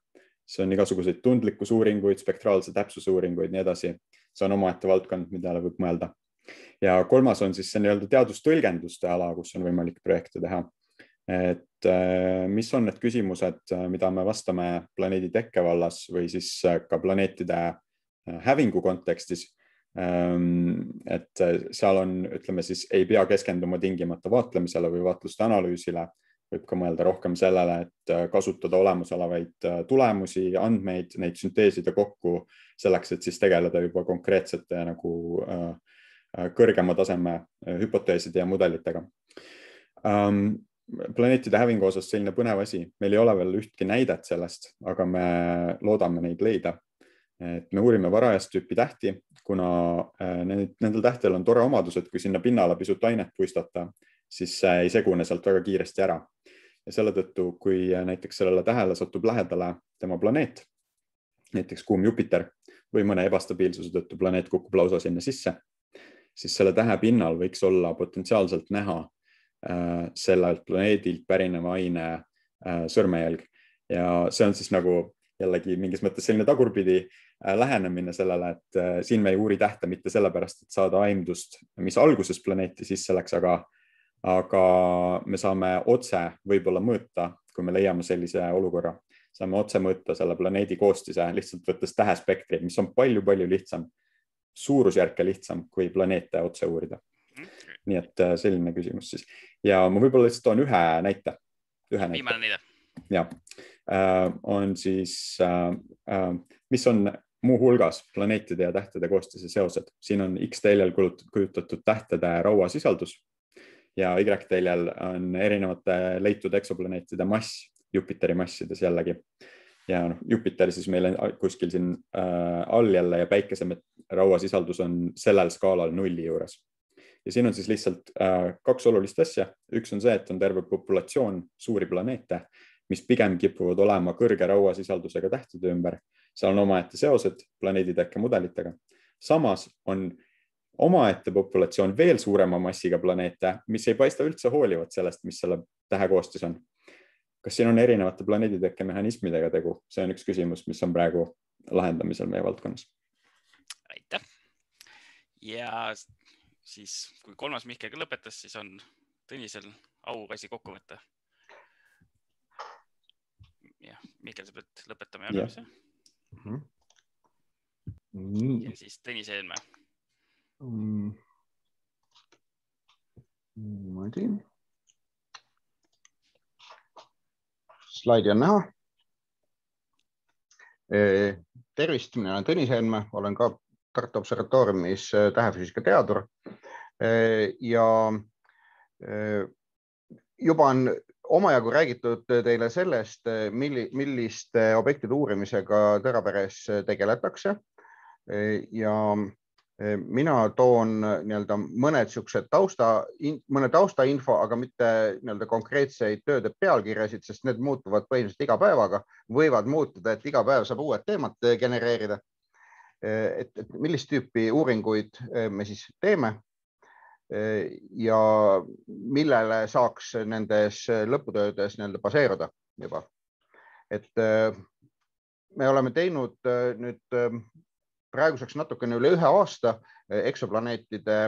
S14: See on igasuguseid tundlikkusuuringuid, spektraalse täpsusuuringuid, nii edasi. See on omaette valdkond, millele võib mõelda. Ja kolmas on siis see nii-öelda teadustõlgenduste ala, kus on võimalik projekte teha. Et mis on need küsimused, mida me vastame planeedi tekke vallas või siis ka planeetide hävingu kontekstis. Et seal on, ütleme siis, ei pea keskenduma tingimata vaatlemisele või vaatluste analüüsile. Võib ka mõelda rohkem sellele, et kasutada olemasolevaid tulemusi, andmeid, neid sünteesida kokku selleks, et siis tegeleda juba konkreetsete nagu kõrgema taseme hüpoteeside ja mudelitega. Planeetide hävingu osas selline põnev asi. Meil ei ole veel ühtki näidet sellest, aga me loodame neid leida. Et me uurime varajast tüüpi tähti, kuna nendel tähtel on tore omadused, kui sinna pinnale pisut ainet puistata, siis see ei segune sealt väga kiiresti ära. Ja selle tõttu, kui näiteks sellele tähele satub lähedale tema planeet, näiteks kuum Jupiter või mõne ebastabiilsuse tõttu planeet kukub lausa sinna sisse, siis selle tähe pinnal võiks olla potentsiaalselt näha sellelt planeedilt pärineva aine sõrmejälg. Ja see on siis nagu jällegi mingis mõttes selline tagurpidi lähenemine sellele, et siin me ei uuri tähte mitte sellepärast, et saada aimdust, mis alguses planeeti sisse läks, aga me saame otse võib-olla mõõta, kui me leiame sellise olukorra, saame otse mõõta selle planeedi koostise, lihtsalt võttes tähespektri, mis on palju-palju lihtsam, suurusjärke lihtsam kui planeete otse uurida. Nii et selline küsimus siis. Ja ma võib-olla lihtsalt toon ühe näite.
S1: Viimane näide.
S14: Ja, on siis, mis on muu hulgas planeetide ja tähtede koostise seosed. Siin on X-teljel kujutatud tähtede rauasisaldus ja Y-teljel on erinevate leitud eksoplaneetide mass, Jupiteri massides jällegi. Ja Jupiter siis meil on kuskil siin all jälle ja päikese rauasisaldus on sellel skaalal 0 juures. Ja siin on siis lihtsalt 2 olulist asja. Üks on see, et on terve populatsioon suuri planeete, mis pigem kipuvad olema kõrge rauasisaldusega tähtede ümber. Seal on omaette seosed planeeditekke mudelitega. Samas on omaette populatsioon veel suurema massiga planeete, mis ei paista üldse hoolivat sellest, mis selle tähe koostis on. Kas siin on erinevate planeeditekke mehhanismidega tegu? See on üks küsimus, mis on praegu lahendamisel meie valdkonnas.
S1: Aitäh. Ja siis, kui 3. Mihkeliga lõpetas, siis on Tõnisel auasi kokku võtta. Ja, Mihkel, sa pead lõpetama jagamise. Ja siis Tõnis Eelmäe.
S13: Niimoodi. Slaidi on näha. Tervist, mina olen Tõnis Eelmäe, olen ka Tartu Observatooriumis tähefüüsika teadur ja juba on omajagu räägitud teile sellest, milliste objektide uurimisega Tõraveres tegeletakse ja mina toon mõned taustainfo, aga mitte konkreetseid tööde pealkirjasid, sest need muutuvad põhiliselt iga päevaga, võivad muutuda, et iga päev saab uued teemad genereerida. Et millist tüüpi uuringuid me siis teeme ja millele saaks nendes lõputöödes baseeruda juba. Et me oleme teinud nüüd praeguseks natukene üle 1 aasta eksoplaneetide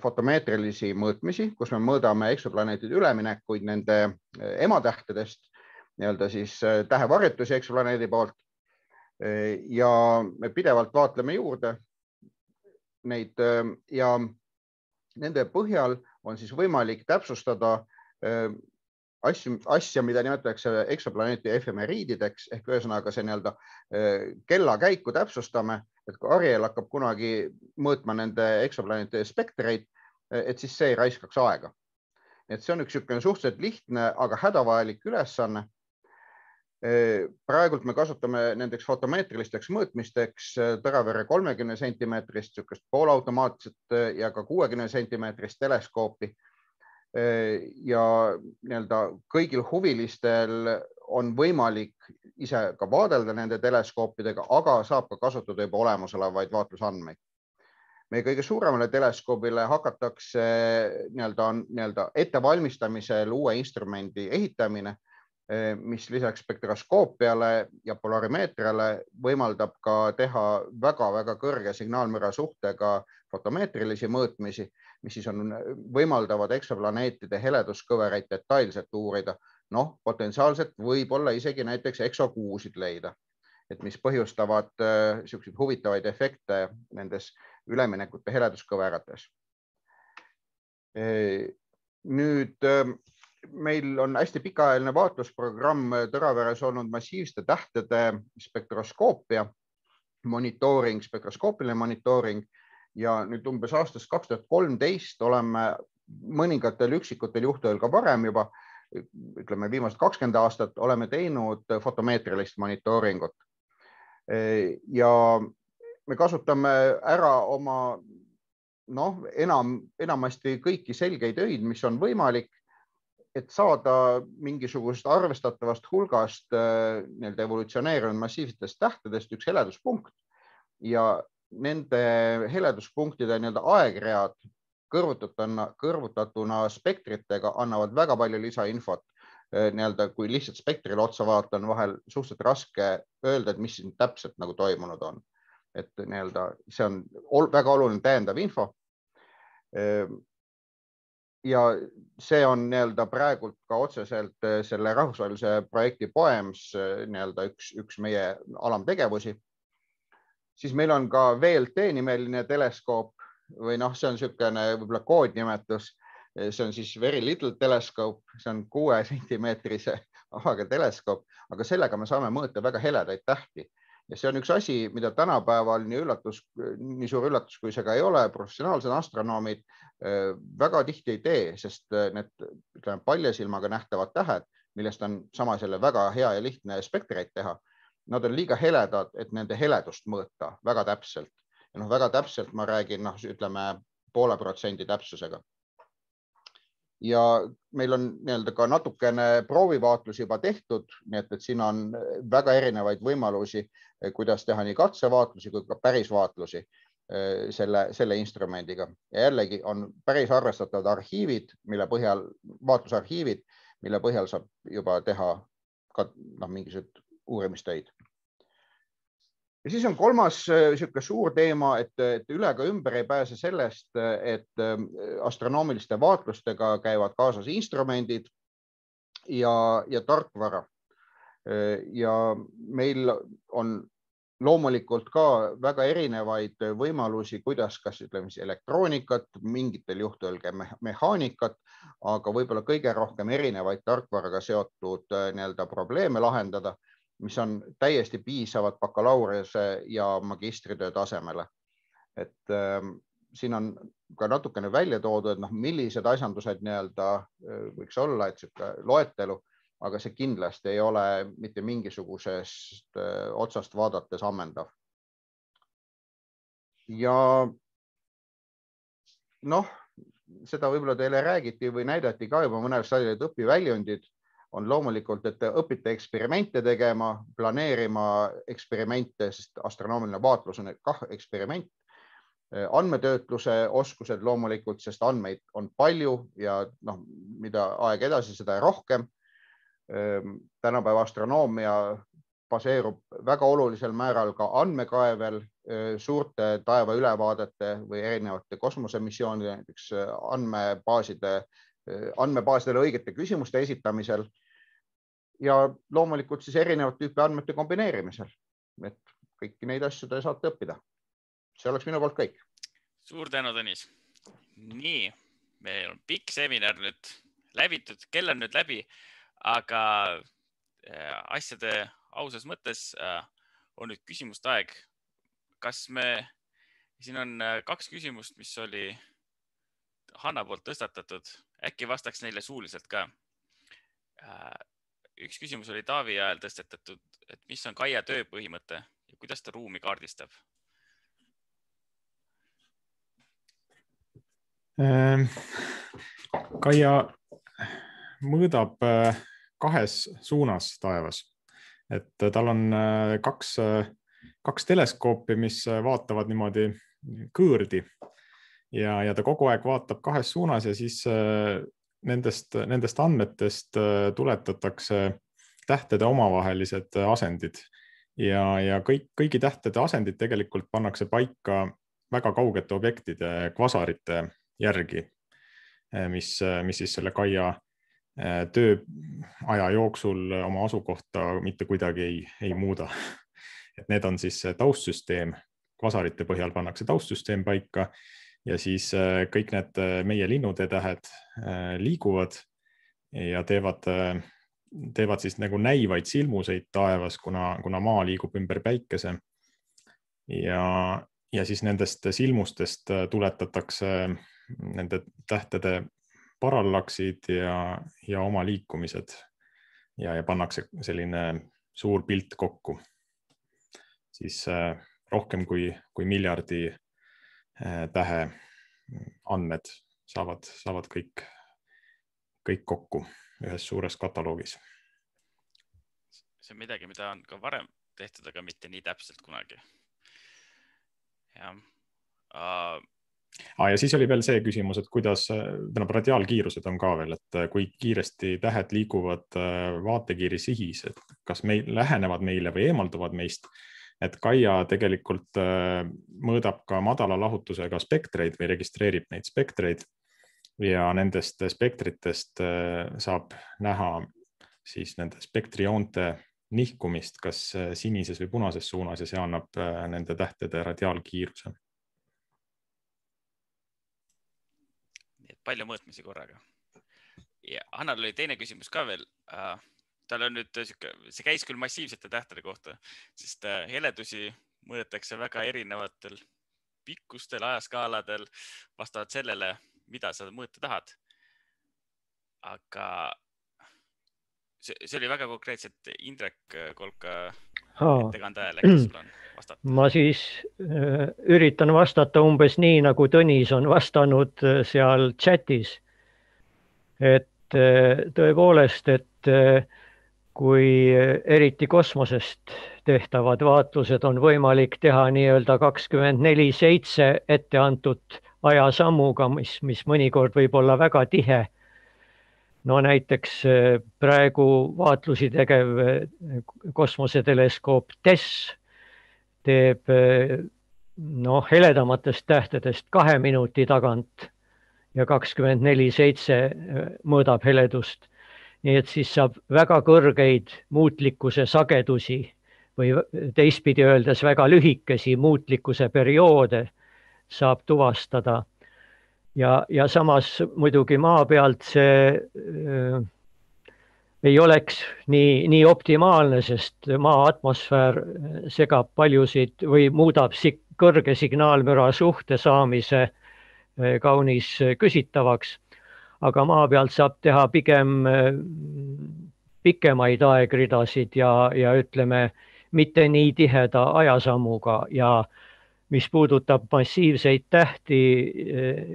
S13: fotomeetrilisi mõõtmisi, kus me mõõdame eksoplaneetide üleminekuid nende ematähtedest, siis tähevarjutusi eksoplaneedi poolt. Ja me pidevalt vaatleme juurde neid ja nende põhjal on siis võimalik täpsustada asja, mida nimetatakse eksoplaneeti efemeriidideks, ehk ühesõnaga see kellakäiku täpsustame, et kui Ariel hakkab kunagi mõõtma nende eksoplaneetide spektreid, et siis see ei raiskaks aega. Et see on üks suhteliselt lihtne, aga hädavajalik ülesanne. Praegult me kasutame nendeks fotomeetrilisteks mõõtmisteks Tõravere 30 sentimeetrist, poolautomaatset ja ka 60 sentimeetrist teleskoopi. Ja kõigil huvilistel on võimalik ise ka vaadelda nende teleskoopidega, aga saab ka kasutada juba olemasolevaid vaatlusandmeid. Meie kõige suuremale teleskoobile hakatakse ettevalmistamisel uue instrumendi ehitamine, mis lisaks spektroskoopiale ja polarimeetriale võimaldab ka teha väga-väga kõrge signaalmüra suhtega fotomeetrilisi mõõtmisi, mis siis võimaldavad eksoplaneetide heleduskõvereid detailselt uurida. Potentsiaalselt võib-olla isegi näiteks eksokuusid leida, et mis põhjustavad selliseid huvitavaid efekte nendes üleminekute heleduskõverates. Nüüd meil on hästi pikaajaline vaatlusprogramm Tõraveres olnud massiivsete tähtede spektroskoopia monitooring, spektroskoopiline monitooring ja nüüd umbes aastast 2013 oleme mõningatel üksikutel juhtudel ka varem juba, ütleme viimased 20 aastat, oleme teinud fotomeetrilist monitooringut. Ja me kasutame ära oma enamasti kõiki selgeid öid, mis on võimalik, et saada mingisugust arvestatavast hulgast evolutsioneerunud massiivsetest tähtedest üks heleduspunkt ja nende heleduspunktide aegread kõrvutatuna spektritega annavad väga palju lisainfot. Kui lihtsalt spektrile otsa vaata, on vahel suhteliselt raske öelda, et mis siin täpselt toimunud on. Et see on väga oluline täiendav info. ja see on nii-öelda praegult ka otseselt selle rahvusvahelise projekti POEMS nii-öelda üks meie alamtegevusi. Siis meil on ka VLT nimeline teleskoop või see on niisugune võib-olla koodnimetus. See on siis Very Little Telescope, see on 6 sentimeetrise avaga teleskoop, aga sellega me saame mõõta väga heledaid tähti. Ja see on üks asi, mida tänapäeval nii suur üllatus, kui see ka ei ole, professionaalsed astronoomid väga tihti ei tee, sest need palja silmaga nähtavad tähed, millest on samas jälle väga hea ja lihtne spektreid teha. Nad on liiga heledad, et nende heledust mõõta väga täpselt. Ja väga täpselt ma räägin, ütleme 0,5% täpsusega. Ja meil on nii-öelda ka natukene proovivaatlusi juba tehtud, nii et siin on väga erinevaid võimalusi, kuidas teha nii katsevaatlusi kui ka pärisvaatlusi selle instrumendiga. Ja jällegi on päris arvestatavad arhiivid, vaatlusarhiivid, mille põhjal saab juba teha ka mingisugused uurimistöid. Ja siis on kolmas suur teema, et üle ka ümber ei pääse sellest, et astronoomiliste vaatlustega käivad kaasas instrumendid ja tarkvara. Ja meil on loomulikult ka väga erinevaid võimalusi, kuidas kas elektroonikat, mingitel juhtudel ka mehaanikat, aga võib-olla kõige rohkem erinevaid tarkvaraga seotud probleeme lahendada, mis on täiesti piisavad bakalaureuse ja magistritöö tasemele. Et siin on ka natukene välja toodud, millised asjandused võiks olla, et loetelu, aga see kindlasti ei ole mitte mingisugusest otsast vaadates ammendav. Ja seda võib-olla teile räägiti või näidati ka juba mõnel slaidil, et õpiväljundid on loomulikult, et õpite eksperimente tegema, planeerima eksperimente, sest astronoomiline vaatlus on kah eksperiment. Andmetöötluse oskused loomulikult, sest andmeid on palju ja mida aeg edasi, seda rohkem. Tänapäeva astronoomia baseerub väga olulisel määral ka andmekaevel, suurte taevaülevaadete või erinevate kosmosemissioonide, näiteks andmebaasidele õigete küsimuste esitamisel ja loomulikult siis erinevat tüüpi andmete kombineerimisel. Et kõiki neid asju te saate õppida. See oleks minu poolt kõik.
S1: Suur tänu, Tõnis. Nii, meil on pikk seminar nüüd läbitud, kell on nüüd läbi, aga asjade ausas mõttes on nüüd küsimuste aeg. Siin on 2 küsimust, mis oli Hanna poolt tõstatatud. Äkki vastaks neile suuliselt ka. Üks küsimus oli Taavi ajal tõstatatud, et mis on Kaia töö põhimõte ja kuidas ta ruumi kaardistab?
S5: Kaia mõõdab 2 suunas taevas. Et tal on 2 teleskoopi, mis vaatavad niimoodi kõõrdi ja ta kogu aeg vaatab 2 suunas ja siis nendest andmetest tuletatakse tähtede omavahelised asendid ja kõigi tähtede asendid tegelikult pannakse paika väga kaugete objektide kvasarite järgi, mis siis selle Kaia tööaja jooksul oma asukohta mitte kuidagi ei muuda. Et need on siis taustsüsteem, kvasarite põhjal pannakse taustsüsteem paika ja siis kõik need meie linnuteetähed liiguvad ja teevad siis nagu näivaid silmuseid taevas, kuna maa liigub ümber päikese. Ja siis nendest silmustest tuletatakse nende tähtede parallaksid ja oma liikumised ja pannakse selline suur pilt kokku. Siis rohkem kui miljardi tähe andmed saavad kõik kokku ühes suures kataloogis.
S1: See on midagi, mida on ka varem tehtud, aga mitte nii täpselt kunagi.
S5: Ja siis oli veel see küsimus, et kuidas radiaalkiirused on ka veel, et kui kiiresti tähed liiguvad vaatekiiri sihis, et kas lähenevad meile või eemalduvad meist. Et Kaia tegelikult mõõdab ka madala lahutusega spektreid või registreerib neid spektreid ja nendest spektritest saab näha siis nende spektrijoonte nihkumist kas sinises või punases suunas ja see annab nende tähtede radiaalkiiruse.
S1: Palju mõõtmisi korraga. Ja Hannal oli teine küsimus ka veel. Tal on nüüd see käis küll massiivsete tähtede kohta, sest heledusi mõõdetakse väga erinevatel pikkustel ajaskaaladel vastavalt sellele, mida sa mõõta tahad. Aga see oli väga konkreetselt Indrek Kolka ettekande ajal, äkki sul on vastata?
S12: Ma siis üritan vastata umbes nii, nagu Tõnis on vastanud seal chatis. Et tõepoolest, et kui eriti kosmosest tehtavad vaatlused on võimalik teha nii-öelda 24/7 ette antud ajasammuga, mis mõnikord võib olla väga tihe. No näiteks praegu vaatlusi tegev kosmoseteleskoop TESS teeb heledamatest tähtedest 2 minuti tagant ja 24/7 mõõdab heledust. Nii et siis saab väga kõrgeid muutlikkuse sagedusi või teistpidi öeldes väga lühikesi muutlikkuse perioode saab tuvastada. Ja samas muidugi maa pealt see ei oleks nii optimaalne, sest maa atmosfäär segab paljusid või muudab kõrge signaalmüra suhte saamise kaunis küsitavaks. Aga maa pealt saab teha pigem pikemaid aegridasid ja ütleme mitte nii tiheda ajasammuga ja mis puudutab massiivseid tähti,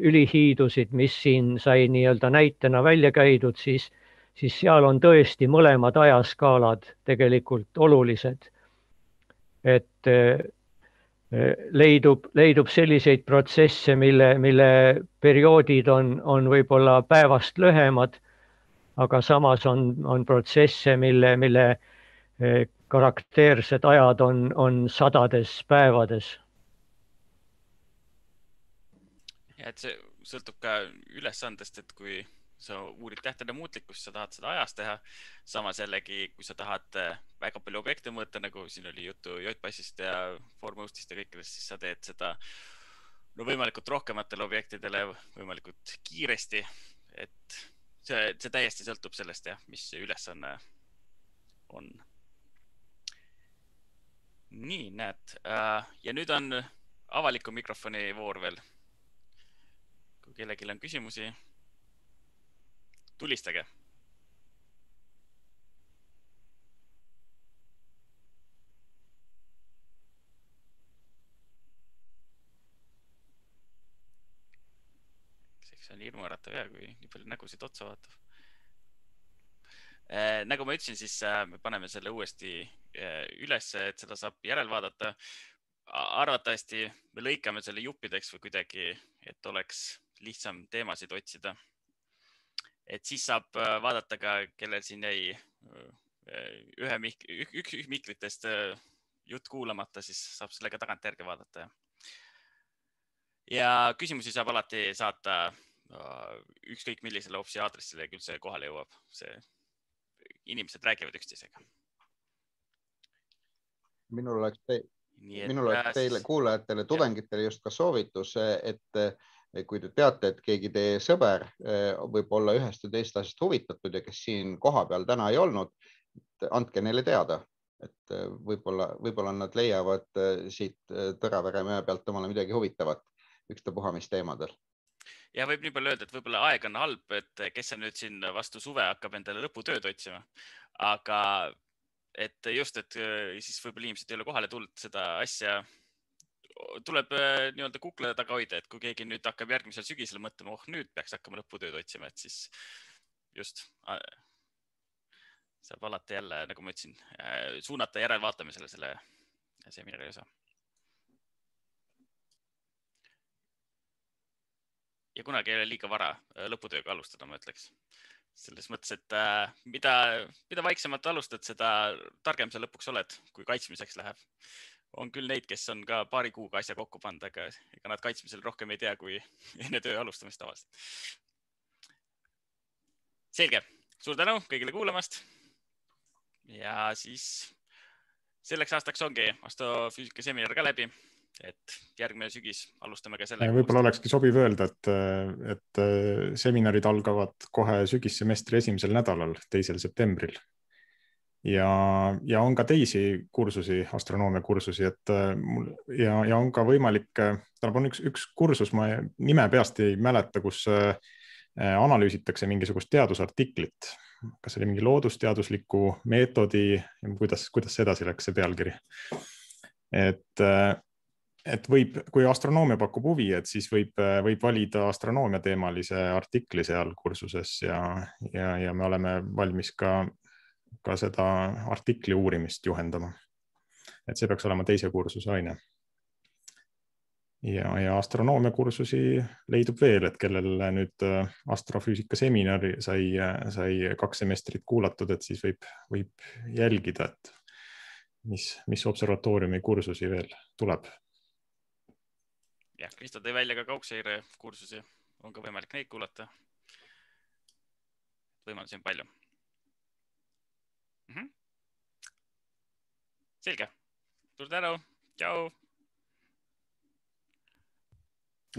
S12: ülihiidusid, mis siin sai nii-öelda näitena välja käidud, siis seal on tõesti mõlemad ajaskaalad tegelikult olulised. Et leidub selliseid protsesse, mille perioodid on võib-olla päevast lühemad, aga samas on protsesse, mille karakteersed ajad on sadades päevades.
S1: Ja et see sõltub ka ülesandest, et kui sa uurid tähtede muutlikkust, sa tahad seda ajas teha. Samas jällegi, kui sa tahad väga palju objekte mõõta, nagu siin oli juttu JPassist ja Formustist ja kõikidest, siis sa teed seda võimalikult rohkematele objektidele võimalikult kiiresti. Et see täiesti sõltub sellest, mis see ülesanne on. Nii, näed. Ja nüüd on avaliku mikrofoni voor veel. Kui kellelgi on küsimusi, tulistage. See on hirmuäratav ja kui nii palju nägusid otsa vaatab. Nagu ma ütlesin, siis me paneme selle uuesti üles, et seda saab järel vaadata. Arvatavasti me lõikame selle juppideks või kuidagi, et oleks lihtsam teemasid otsida. Et siis saab vaadata ka, kellel siin jäi üks miklitest jutt kuulamata, siis saab sellega tagant järgi vaadata. Ja küsimusi saab alati saata ükskõik millisele opsi aadressile ja küll see kohale jõuab. Inimesed räägivad üksteisega.
S13: Minul oleks teile kuulajatele, tudengitele just ka soovitus, et kui te teate, et keegi teie sõber võib olla ühest või teist asjast huvitatud ja kes siin koha peal täna ei olnud, andke neile teada, et võib-olla nad leiavad siit Tõravere pealt omale midagi huvitavat ükstapuha mis teemadel.
S1: Ja võib nii palju öelda, et võib-olla aeg on halb, et kes on nüüd siin vastu suve hakkab endale lõputööd otsima, aga et just, et siis võib-olla inimesed ei ole kohale tulnud seda asja, tuleb nii-öelda kukla taga hoida, et kui keegi nüüd hakkab järgmisel sügisel mõtlema, nüüd peaks hakkama lõputööd otsima, et siis just saab alati jälle, nagu ma ütlesin, suunata järelvaatamisele selle seminari osa. Ja kunagi ei ole liiga vara lõputööga alustada, ma ütleks. Selles mõttes, et mida vaiksemalt alustad, seda targem sa lõpuks oled, kui kaitsmiseks läheb. On küll neid, kes on ka paari kuuga asja kokku pannud, aga ega nad kaitsmisel rohkem ei tea, kui enne töö alustamist tavaliselt. Selge, suur tänu kõigile kuulamast. Ja siis selleks aastaks ongi astrofüüsika seminar ka läbi, et järgmine sügis alustame ka sellega.
S5: Võib-olla olekski sobiv öelda, et seminarid algavad kohe sügissemestri esimesel nädalal, 2. septembril. Ja on ka teisi kursusi, astronoomia kursusi, ja on ka võimalik, tähendab on üks kursus, ma nime peast ei mäleta, kus analüüsitakse mingisugust teadusartiklit, kas oli mingi loodusteadusliku meetodi, kuidas see edasi läks, see pealkiri. Et võib, kui astronoomia pakub huvi, et siis võib valida astronoomia teemalise artikli seal kursuses ja me oleme valmis ka seda artikli uurimist juhendama. Et see peaks olema teise kursuse aine. Ja astronoomia kursusi leidub veel, et kellel nüüd astrofüüsika seminari sai 2 semestrit kuulatud, et siis võib jälgida, et mis observatooriumi kursusi veel tuleb.
S1: Ja, Kristo tõi välja ka kaugseire kursusi, on ka võimalik neid kuulata. Võimalusi on palju. Selge. Suur tänu. Tšau.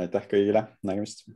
S14: Aitäh kõigile. Nägemist.